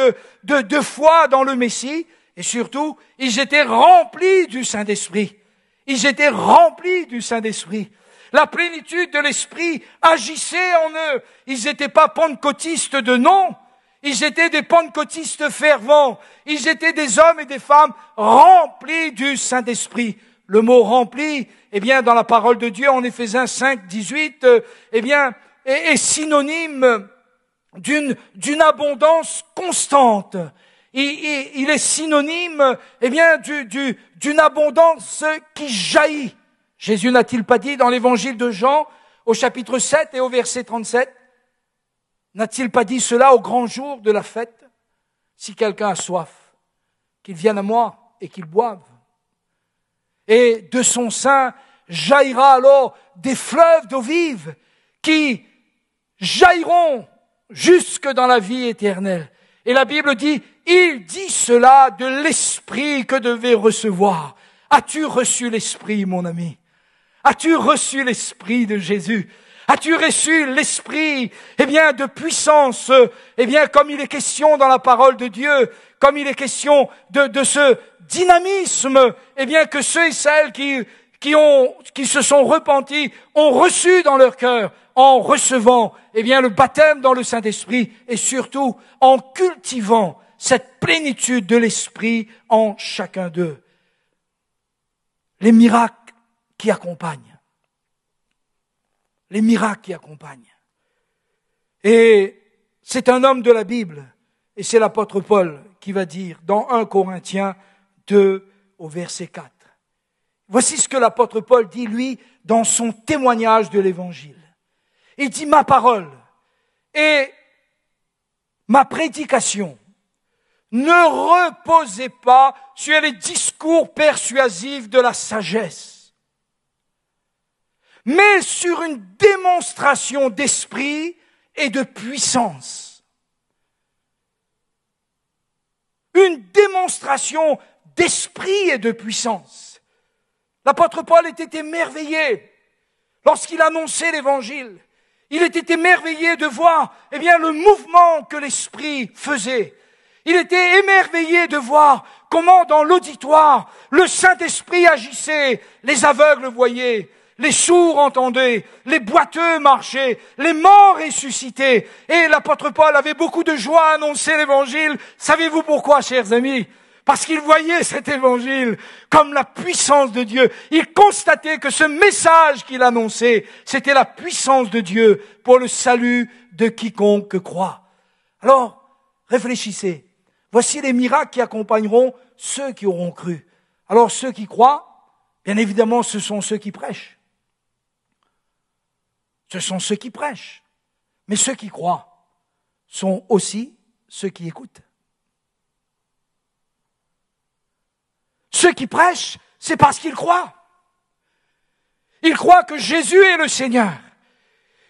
de foi dans le Messie et surtout, ils étaient remplis du Saint-Esprit. Ils étaient remplis du Saint-Esprit. La plénitude de l'Esprit agissait en eux. Ils n'étaient pas pentecôtistes de nom. Ils étaient des pentecôtistes fervents. Ils étaient des hommes et des femmes remplis du Saint-Esprit. Le mot rempli, dans la parole de Dieu, en Éphésiens 5, 18, est synonyme d'une abondance constante. Il est synonyme, d'une abondance qui jaillit. Jésus n'a-t-il pas dit dans l'évangile de Jean, au chapitre 7 et au verset 37, n'a-t-il pas dit cela au grand jour de la fête? Si quelqu'un a soif, qu'il vienne à moi et qu'il boive. Et de son sein jaillira alors des fleuves d'eau vive qui jailliront jusque dans la vie éternelle. Et la Bible dit, il dit cela de l'Esprit que devait recevoir. As-tu reçu l'Esprit, mon ami? As-tu reçu l'Esprit de Jésus? As-tu reçu l'Esprit, de puissance, comme il est question dans la parole de Dieu, comme il est question de ce dynamisme, que ceux et celles qui se sont repentis ont reçu dans leur cœur, en recevant, le baptême dans le Saint-Esprit et surtout en cultivant cette plénitude de l'Esprit en chacun d'eux. Les miracles qui accompagnent. Les miracles qui accompagnent. Et c'est un homme de la Bible, et c'est l'apôtre Paul qui va dire dans 1 Corinthiens 2 au verset 4. Voici ce que l'apôtre Paul dit, lui, dans son témoignage de l'Évangile. Il dit, ma parole et ma prédication ne reposez pas sur les discours persuasifs de la sagesse, mais sur une démonstration d'esprit et de puissance. Une démonstration d'esprit et de puissance. L'apôtre Paul était émerveillé lorsqu'il annonçait l'Évangile. Il était émerveillé de voir, le mouvement que l'Esprit faisait. Il était émerveillé de voir comment dans l'auditoire, le Saint-Esprit agissait, les aveugles voyaient, les sourds entendaient, les boiteux marchaient, les morts ressuscitaient. Et l'apôtre Paul avait beaucoup de joie à annoncer l'Évangile. Savez-vous pourquoi, chers amis? Parce qu'il voyait cet Évangile comme la puissance de Dieu. Il constatait que ce message qu'il annonçait, c'était la puissance de Dieu pour le salut de quiconque croit. Alors, réfléchissez. Voici les miracles qui accompagneront ceux qui auront cru. Alors, ceux qui croient, bien évidemment, ce sont ceux qui prêchent. Ce sont ceux qui prêchent. Mais ceux qui croient sont aussi ceux qui écoutent. Ceux qui prêchent, c'est parce qu'ils croient. Ils croient que Jésus est le Seigneur.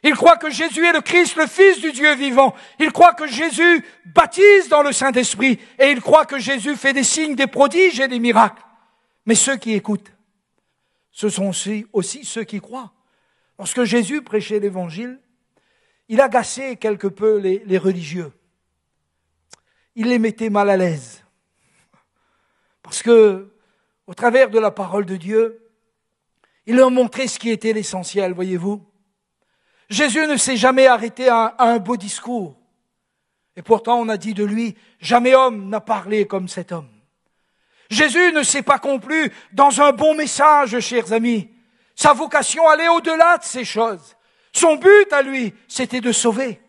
Ils croient que Jésus est le Christ, le Fils du Dieu vivant. Ils croient que Jésus baptise dans le Saint-Esprit. Et ils croient que Jésus fait des signes, des prodiges et des miracles. Mais ceux qui écoutent, ce sont aussi ceux qui croient. Lorsque Jésus prêchait l'Évangile, il agaçait quelque peu les religieux. Il les mettait mal à l'aise. Parce que, au travers de la parole de Dieu, il leur montrait ce qui était l'essentiel, voyez-vous. Jésus ne s'est jamais arrêté à un beau discours. Et pourtant, on a dit de lui, jamais homme n'a parlé comme cet homme. Jésus ne s'est pas complu dans un bon message, chers amis. Sa vocation allait au-delà de ces choses. Son but à lui, c'était de sauver.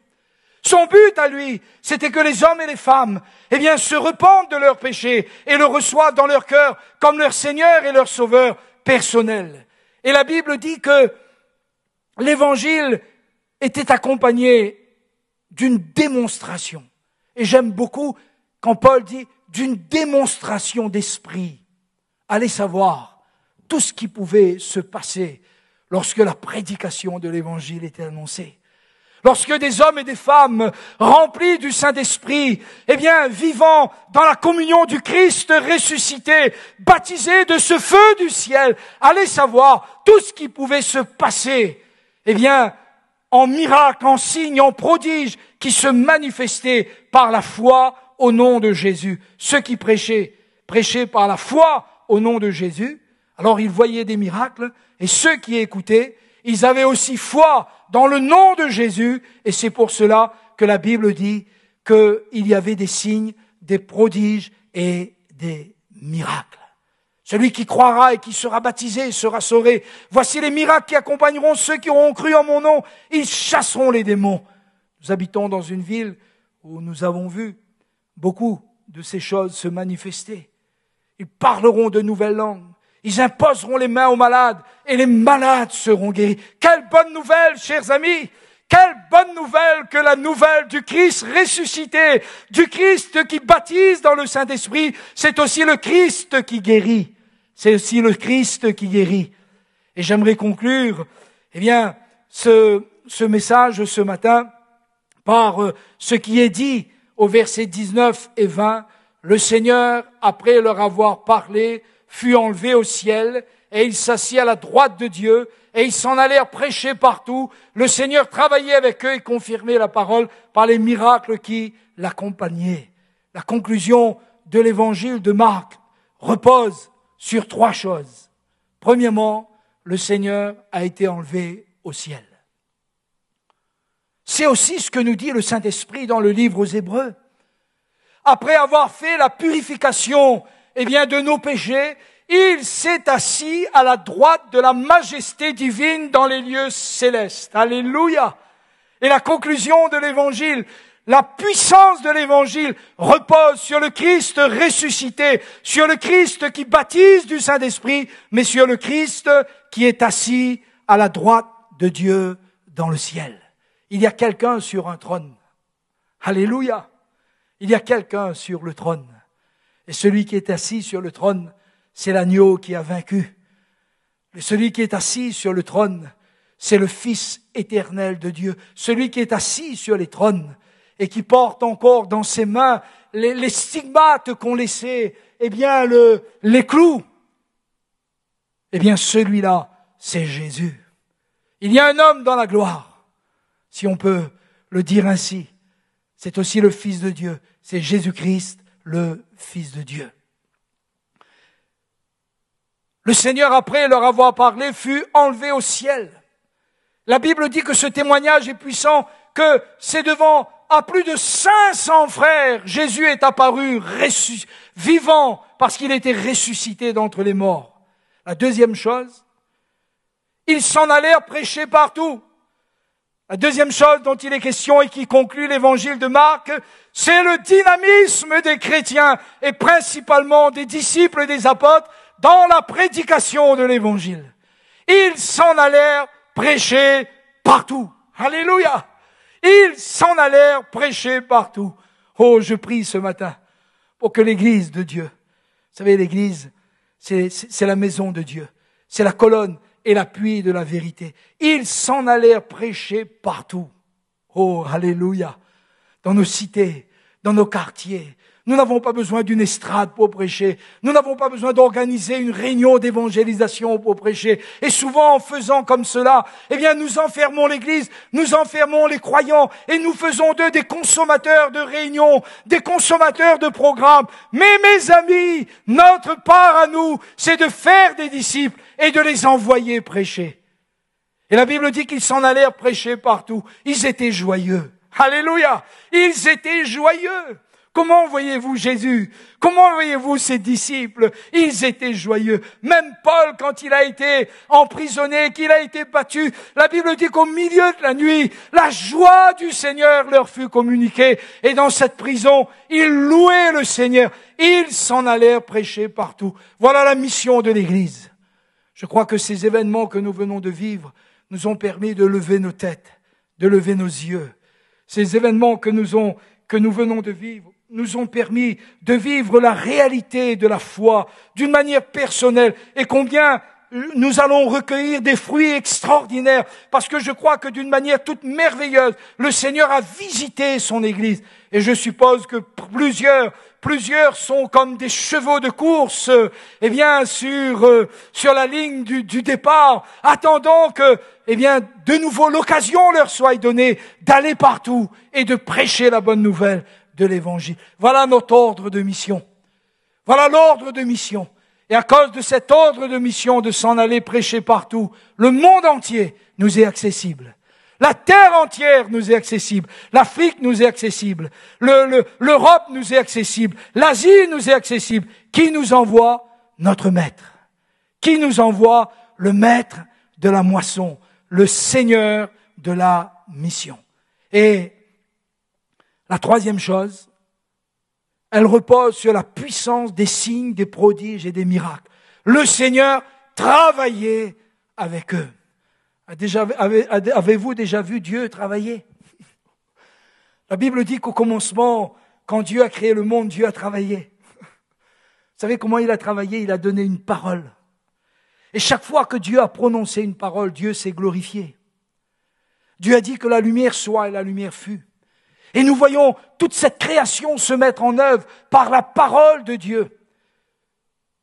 Son but à lui, c'était que les hommes et les femmes, se repentent de leurs péchés et le reçoivent dans leur cœur comme leur Seigneur et leur Sauveur personnel. Et la Bible dit que l'Évangile était accompagné d'une démonstration. Et j'aime beaucoup quand Paul dit d'une démonstration d'esprit. Allez savoir tout ce qui pouvait se passer lorsque la prédication de l'Évangile était annoncée. Lorsque des hommes et des femmes remplis du Saint-Esprit, vivant dans la communion du Christ ressuscité, baptisés de ce feu du ciel, allaient savoir tout ce qui pouvait se passer, en miracles, en signes, en prodiges, qui se manifestaient par la foi au nom de Jésus. Ceux qui prêchaient par la foi au nom de Jésus, alors ils voyaient des miracles, et ceux qui écoutaient, ils avaient aussi foi dans le nom de Jésus, et c'est pour cela que la Bible dit qu'il y avait des signes, des prodiges et des miracles. Celui qui croira et qui sera baptisé sera sauvé. Voici les miracles qui accompagneront ceux qui auront cru en mon nom. Ils chasseront les démons. Nous habitons dans une ville où nous avons vu beaucoup de ces choses se manifester. Ils parleront de nouvelles langues. Ils imposeront les mains aux malades et les malades seront guéris. Quelle bonne nouvelle, chers amis! Quelle bonne nouvelle que la nouvelle du Christ ressuscité, du Christ qui baptise dans le Saint-Esprit, c'est aussi le Christ qui guérit. C'est aussi le Christ qui guérit. Et j'aimerais conclure, ce message ce matin par ce qui est dit au verset 19 et 20. Le Seigneur, après leur avoir parlé, fut enlevé au ciel, et il s'assit à la droite de Dieu, et ils s'en allèrent prêcher partout. Le Seigneur travaillait avec eux et confirmait la parole par les miracles qui l'accompagnaient. La conclusion de l'évangile de Marc repose sur 3 choses. Premièrement, le Seigneur a été enlevé au ciel. C'est aussi ce que nous dit le Saint-Esprit dans le livre aux Hébreux. Après avoir fait la purification de nos péchés, il s'est assis à la droite de la majesté divine dans les lieux célestes. Alléluia! Et la conclusion de l'Évangile, la puissance de l'Évangile repose sur le Christ ressuscité, sur le Christ qui baptise du Saint-Esprit, mais sur le Christ qui est assis à la droite de Dieu dans le ciel. Il y a quelqu'un sur un trône. Alléluia! Il y a quelqu'un sur le trône. Et celui qui est assis sur le trône, c'est l'agneau qui a vaincu. Et celui qui est assis sur le trône, c'est le Fils éternel de Dieu. Celui qui est assis sur les trônes et qui porte encore dans ses mains les stigmates qu'ont laissés, les clous. Celui-là, c'est Jésus. Il y a un homme dans la gloire, si on peut le dire ainsi. C'est aussi le Fils de Dieu. C'est Jésus-Christ, le Fils de Dieu. Le Seigneur, après leur avoir parlé, fut enlevé au ciel. La Bible dit que ce témoignage est puissant, que c'est devant à plus de 500 frères, Jésus est apparu vivant parce qu'il était ressuscité d'entre les morts. La deuxième chose, ils s'en allèrent prêcher partout. La deuxième chose dont il est question et qui conclut l'évangile de Marc, c'est le dynamisme des chrétiens et principalement des disciples et des apôtres dans la prédication de l'évangile. Ils s'en allèrent prêcher partout. Alléluia! Ils s'en allèrent prêcher partout. Oh, je prie ce matin pour que l'église de Dieu, vous savez, l'église, c'est la maison de Dieu. C'est la colonne et l'appui de la vérité. Ils s'en allèrent prêcher partout. Oh, alléluia! Dans nos cités, dans nos quartiers. Nous n'avons pas besoin d'une estrade pour prêcher. Nous n'avons pas besoin d'organiser une réunion d'évangélisation pour prêcher. Et souvent, en faisant comme cela, nous enfermons l'église, nous enfermons les croyants et nous faisons d'eux des consommateurs de réunions, des consommateurs de programmes. Mais mes amis, notre part à nous, c'est de faire des disciples et de les envoyer prêcher. Et la Bible dit qu'ils s'en allèrent prêcher partout. Ils étaient joyeux. Alléluia! Ils étaient joyeux. Comment voyez-vous Jésus? Comment voyez-vous ses disciples? Ils étaient joyeux. Même Paul, quand il a été emprisonné, qu'il a été battu, la Bible dit qu'au milieu de la nuit, la joie du Seigneur leur fut communiquée. Et dans cette prison, ils louaient le Seigneur. Ils s'en allèrent prêcher partout. Voilà la mission de l'Église. Je crois que ces événements que nous venons de vivre nous ont permis de lever nos têtes, de lever nos yeux. Ces événements que nous venons de vivre nous ont permis de vivre la réalité de la foi d'une manière personnelle et combien nous allons recueillir des fruits extraordinaires parce que je crois que d'une manière toute merveilleuse, le Seigneur a visité son Église. Et je suppose que plusieurs sont comme des chevaux de course, sur la ligne du départ, attendant que, de nouveau l'occasion leur soit donnée d'aller partout et de prêcher la bonne nouvelle de l'Évangile. Voilà notre ordre de mission. Voilà l'ordre de mission. Et à cause de cet ordre de mission de s'en aller prêcher partout, le monde entier nous est accessible. La terre entière nous est accessible. L'Afrique nous est accessible. L'Europe nous est accessible. L'Asie nous est accessible. Qui nous envoie? Notre Maître. Qui nous envoie? Le Maître de la moisson. Le Seigneur de la mission. Et la troisième chose, elle repose sur la puissance des signes, des prodiges et des miracles. Le Seigneur travaillait avec eux. Avez-vous déjà vu Dieu travailler? La Bible dit qu'au commencement, quand Dieu a créé le monde, Dieu a travaillé. Vous savez comment il a travaillé? Il a donné une parole. Et chaque fois que Dieu a prononcé une parole, Dieu s'est glorifié. Dieu a dit que la lumière soit et la lumière fut. Et nous voyons toute cette création se mettre en œuvre par la parole de Dieu.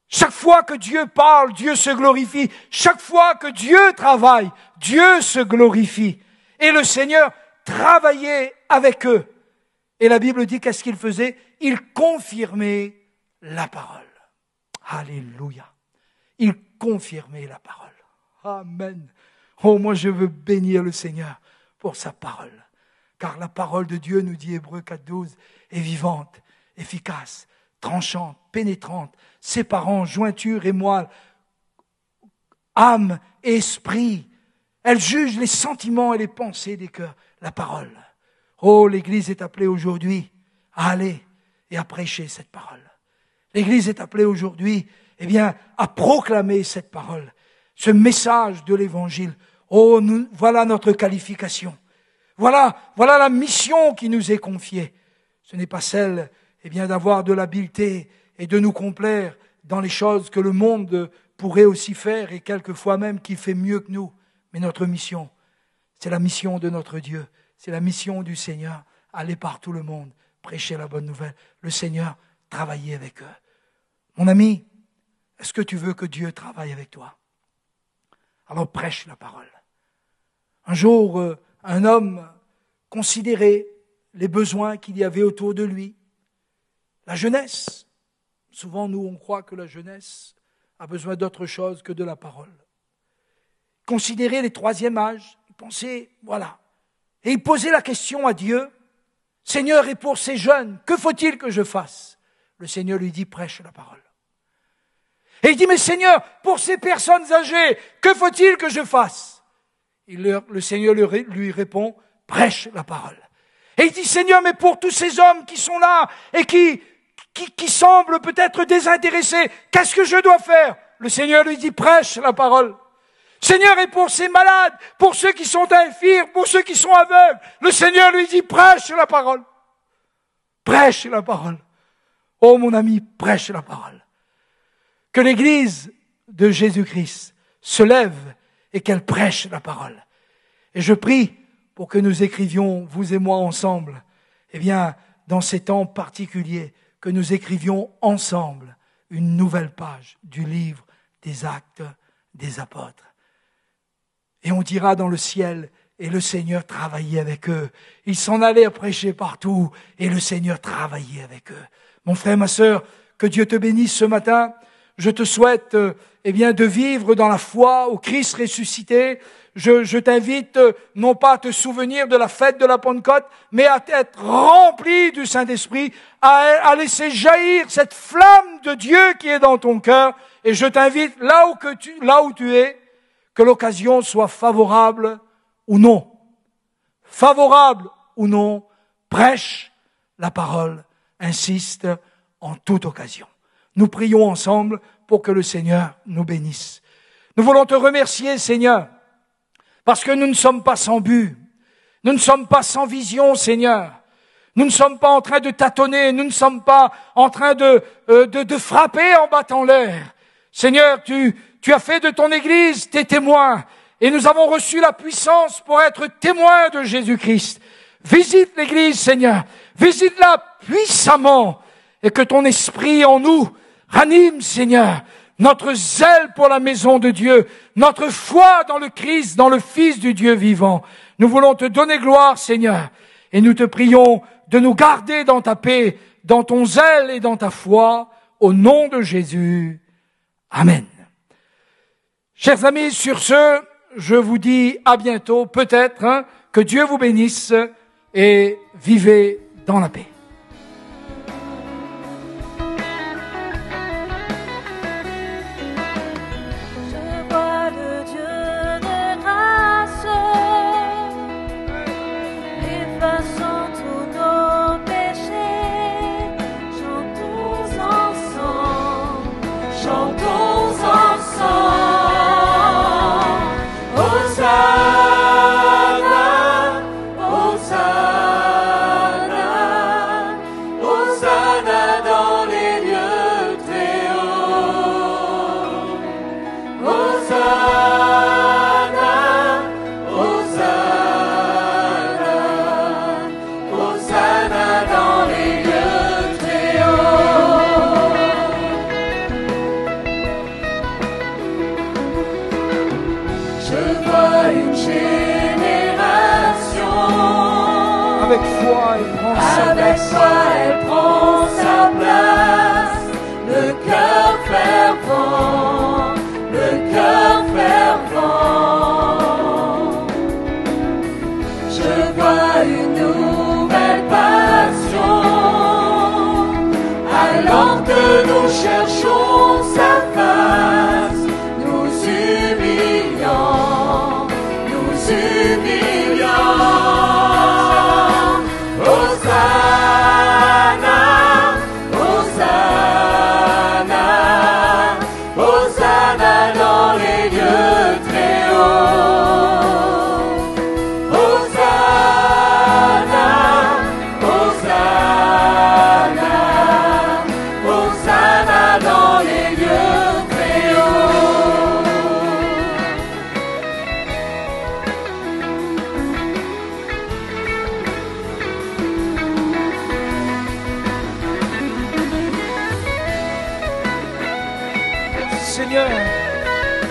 Chaque fois que Dieu parle, Dieu se glorifie. Chaque fois que Dieu travaille, Dieu se glorifie. Et le Seigneur travaillait avec eux. Et la Bible dit qu'est-ce qu'il faisait? Il confirmait la parole. Alléluia. Il confirmait la parole. Amen. Oh, moi je veux bénir le Seigneur pour sa parole. Car la parole de Dieu, nous dit Hébreux 4:12, est vivante, efficace, tranchante, pénétrante, séparant jointure et moelle, âme et esprit. Elle juge les sentiments et les pensées des cœurs. La parole. Oh, l'Église est appelée aujourd'hui à aller et à prêcher cette parole. L'Église est appelée aujourd'hui, à proclamer cette parole, ce message de l'Évangile. Oh, voilà notre qualification. Voilà la mission qui nous est confiée. Ce n'est pas celle, d'avoir de l'habileté et de nous complaire dans les choses que le monde pourrait aussi faire et quelquefois même qui fait mieux que nous. Mais notre mission, c'est la mission de notre Dieu. C'est la mission du Seigneur. Aller par tout le monde, prêcher la bonne nouvelle. Le Seigneur travaillait avec eux. Mon ami, est-ce que tu veux que Dieu travaille avec toi? Alors prêche la parole. Un jour, un homme considérait les besoins qu'il y avait autour de lui. La jeunesse. Souvent, nous, on croit que la jeunesse a besoin d'autre chose que de la parole. Considérer les troisième âges. Il pensait, voilà. Et il posait la question à Dieu. Seigneur, et pour ces jeunes, que faut-il que je fasse? Le Seigneur lui dit, prêche la parole. Et il dit, mais Seigneur, pour ces personnes âgées, que faut-il que je fasse? Le Seigneur lui répond, prêche la parole. Et il dit, Seigneur, mais pour tous ces hommes qui sont là et qui semblent peut-être désintéressés, qu'est-ce que je dois faire? Le Seigneur lui dit, prêche la parole. Seigneur, et pour ces malades, pour ceux qui sont infirmes, pour ceux qui sont aveugles, le Seigneur lui dit, prêche la parole. Prêche la parole. Oh mon ami, prêche la parole. Que l'Église de Jésus-Christ se lève et qu'elle prêche la parole. Et je prie pour que nous écrivions, vous et moi ensemble, dans ces temps particuliers, que nous écrivions ensemble une nouvelle page du livre des Actes des Apôtres. Et on dira dans le ciel, et le Seigneur travaillait avec eux. Ils s'en allaient à prêcher partout, et le Seigneur travaillait avec eux. Mon frère, ma sœur, que Dieu te bénisse ce matin. Je te souhaite de vivre dans la foi au Christ ressuscité. Je t'invite non pas à te souvenir de la fête de la Pentecôte, mais à être rempli du Saint-Esprit, à laisser jaillir cette flamme de Dieu qui est dans ton cœur. Et je t'invite là où tu es, que l'occasion soit favorable ou non. Favorable ou non, prêche la parole, insiste en toute occasion. Nous prions ensemble pour que le Seigneur nous bénisse. Nous voulons te remercier, Seigneur, parce que nous ne sommes pas sans but. Nous ne sommes pas sans vision, Seigneur. Nous ne sommes pas en train de tâtonner, nous ne sommes pas en train de frapper en battant l'air. Seigneur, tu as fait de ton Église tes témoins et nous avons reçu la puissance pour être témoins de Jésus-Christ. Visite l'Église, Seigneur, visite-la puissamment et que ton esprit en nous ranime, Seigneur, notre zèle pour la maison de Dieu, notre foi dans le Christ, dans le Fils du Dieu vivant. Nous voulons te donner gloire, Seigneur, et nous te prions de nous garder dans ta paix, dans ton zèle et dans ta foi, au nom de Jésus. Amen. Chers amis, sur ce, je vous dis à bientôt, peut-être, que Dieu vous bénisse et vivez dans la paix. Avec foi, elle prend sa place, le cœur fervent, le cœur fervent. Je vois une nouvelle passion, alors que nous cherchons sa face, nous humilions, nous humilions.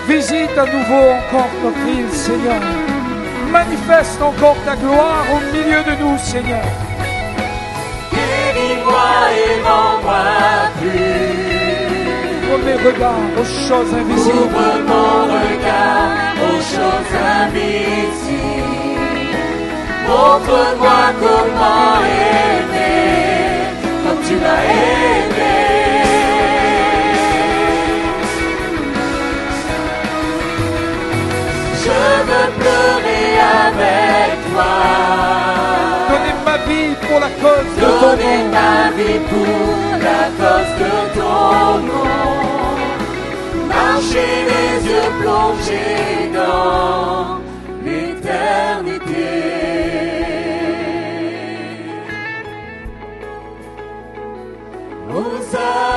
Visite à nouveau encore notre île, Seigneur. Manifeste encore ta gloire au milieu de nous, Seigneur. Guéris-moi et rends-moi plus. Ouvre mes regards aux choses invisibles. Ouvre mon regard aux choses invisibles. Montre-moi comment aimer, comme tu m'as aimé. Je veux pleurer avec toi. Donner ma vie pour la cause de ton nom. Donner ma vie pour la cause de ton nom. Marcher les yeux plongés dans l'éternité. Hosanna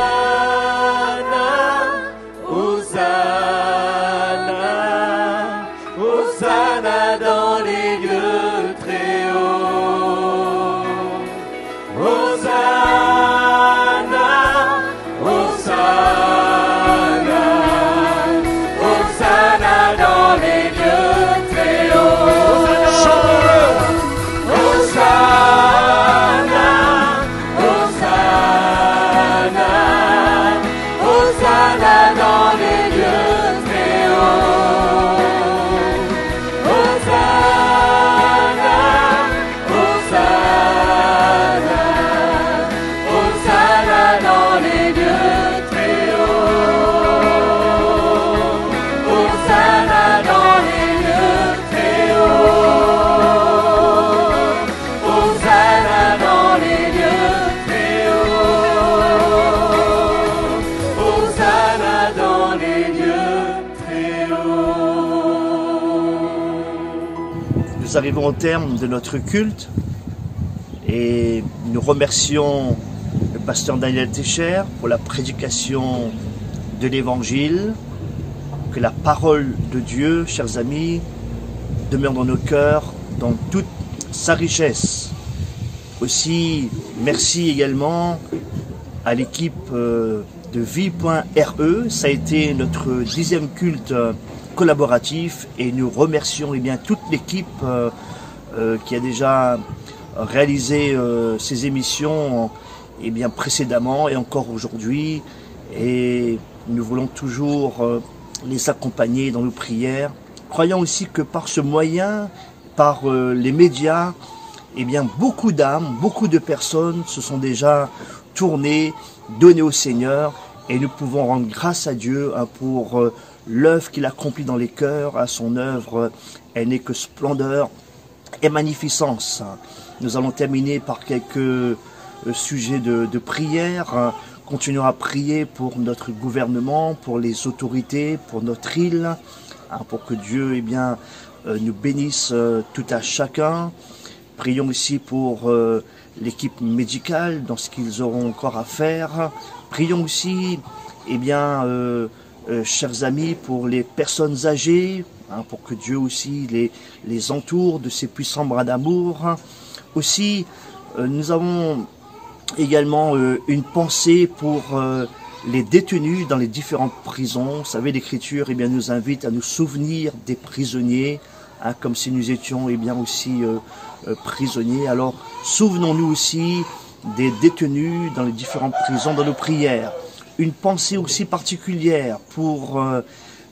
dans les lieux très hauts. Hosanna, Hosanna, Hosanna dans les lieux très hauts. Hosanna, Hosanna, Hosanna dans les lieux très hauts. Nous arrivons au terme de notre culte Et nous remercions le pasteur Daniel Técher pour la prédication de l'Évangile. Que la parole de Dieu, chers amis, demeure dans nos cœurs dans toute sa richesse. Aussi, merci également à l'équipe de vie.re. Ça a été notre 10e culte collaboratif et nous remercions toute l'équipe qui a déjà réalisé ces émissions précédemment et encore aujourd'hui. Et nous voulons toujours les accompagner dans nos prières. Croyons aussi que par ce moyen, par les médias, beaucoup d'âmes, beaucoup de personnes se sont déjà tournées, données au Seigneur, et nous pouvons rendre grâce à Dieu pour l'œuvre qu'il accomplit dans les cœurs. À son œuvre, elle n'est que splendeur et magnificence. Nous allons terminer par quelques sujets de prière. Continuons à prier pour notre gouvernement, pour les autorités, pour notre île, pour que Dieu nous bénisse tout à chacun. Prions aussi pour l'équipe médicale dans ce qu'ils auront encore à faire. Prions aussi, chers amis, pour les personnes âgées, pour que Dieu aussi les entoure de ses puissants bras d'amour. Aussi, nous avons également une pensée pour les détenus dans les différentes prisons. Vous savez, l'Écriture nous invite à nous souvenir des prisonniers, comme si nous étions aussi prisonniers. Alors, souvenons-nous aussi des détenus dans les différentes prisons dans nos prières. Une pensée aussi particulière pour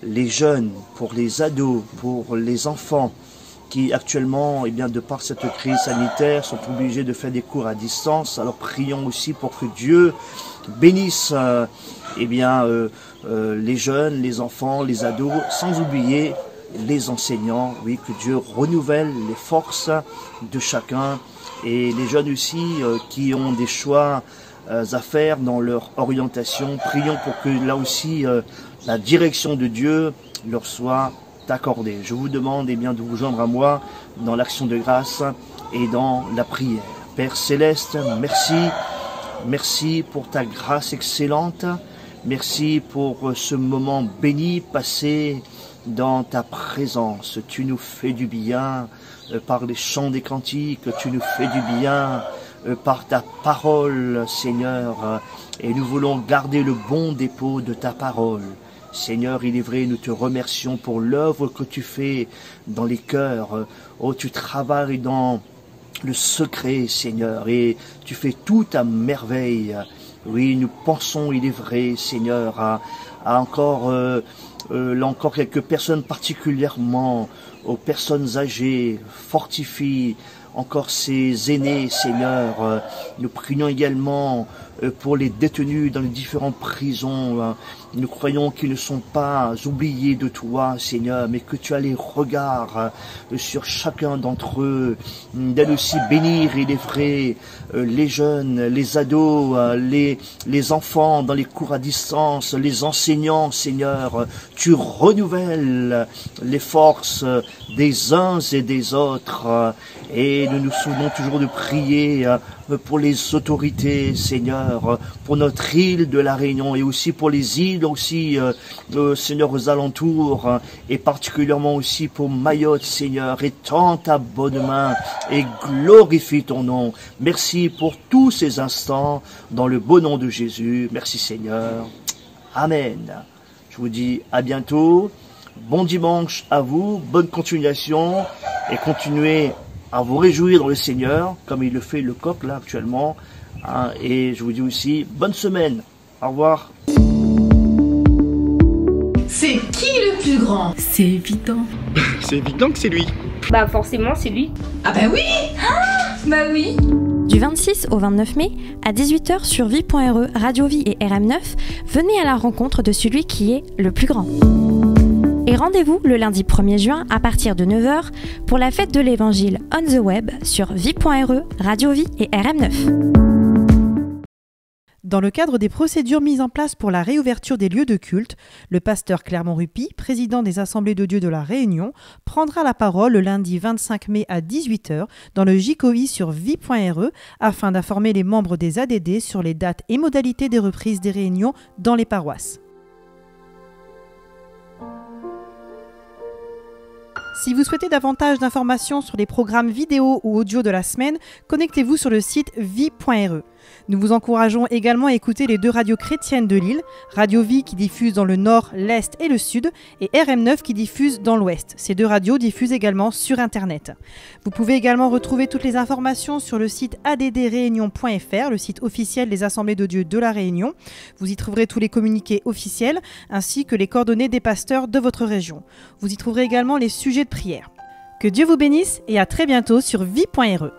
les jeunes, pour les ados, pour les enfants qui actuellement, de par cette crise sanitaire, sont obligés de faire des cours à distance. Alors prions aussi pour que Dieu bénisse les jeunes, les enfants, les ados, sans oublier les enseignants. Oui, que Dieu renouvelle les forces de chacun, et les jeunes aussi qui ont des choix à faire dans leur orientation. Prions pour que là aussi la direction de Dieu leur soit accordée. Je vous demande de vous joindre à moi dans l'action de grâce et dans la prière. Père Céleste, merci pour ta grâce excellente. Merci pour ce moment béni passé dans ta présence. Tu nous fais du bien par les chants des cantiques, tu nous fais du bien par ta parole, Seigneur, et nous voulons garder le bon dépôt de ta parole. Seigneur, il est vrai, nous te remercions pour l'œuvre que tu fais dans les cœurs. Oh, tu travailles dans le secret, Seigneur, et tu fais tout à merveille. Oui, nous pensons, il est vrai, Seigneur, à encore quelques personnes particulièrement, aux personnes âgées. Fortifie encore ces aînés, Seigneur. Nous prions également pour les détenus dans les différentes prisons. Nous croyons qu'ils ne sont pas oubliés de toi, Seigneur, mais que tu as les regards sur chacun d'entre eux. D'aller aussi bénir, il est vrai, les jeunes, les ados, les enfants dans les cours à distance, les enseignants, Seigneur. Tu renouvelles les forces des uns et des autres. Et nous nous souvenons toujours de prier pour les autorités, Seigneur, pour notre île de la Réunion et aussi pour les îles aussi, Seigneur, aux alentours, et particulièrement aussi pour Mayotte, Seigneur. Étends ta bonne main et glorifie ton nom. Merci pour tous ces instants dans le beau nom de Jésus. Merci, Seigneur. Amen. Je vous dis à bientôt. Bon dimanche à vous. Bonne continuation et continuez à vous réjouir dans le Seigneur, comme il le fait le coq là actuellement. Et je vous dis aussi, bonne semaine. Au revoir. C'est qui le plus grand? C'est évident. C'est évident que c'est lui. Bah forcément, c'est lui. Ah bah oui. Bah oui. Du 26 au 29 mai, à 18h sur vie.re, Radio Vie et RM9, venez à la rencontre de celui qui est le plus grand. Et rendez-vous le lundi 1er juin à partir de 9h pour la fête de l'Évangile on the web sur vie.re, Radio Vie et RM9. Dans le cadre des procédures mises en place pour la réouverture des lieux de culte, le pasteur Clermont Rupy, président des Assemblées de Dieu de la Réunion, prendra la parole le lundi 25 mai à 18h dans le JCOI sur vie.re afin d'informer les membres des ADD sur les dates et modalités des reprises des réunions dans les paroisses. Si vous souhaitez davantage d'informations sur les programmes vidéo ou audio de la semaine, connectez-vous sur le site vie.re. Nous vous encourageons également à écouter les 2 radios chrétiennes de l'île, Radio Vie qui diffuse dans le nord, l'est et le sud, et RM9 qui diffuse dans l'ouest. Ces 2 radios diffusent également sur Internet. Vous pouvez également retrouver toutes les informations sur le site addréunion.fr, le site officiel des Assemblées de Dieu de la Réunion. Vous y trouverez tous les communiqués officiels, ainsi que les coordonnées des pasteurs de votre région. Vous y trouverez également les sujets de prière. Que Dieu vous bénisse et à très bientôt sur vie.re.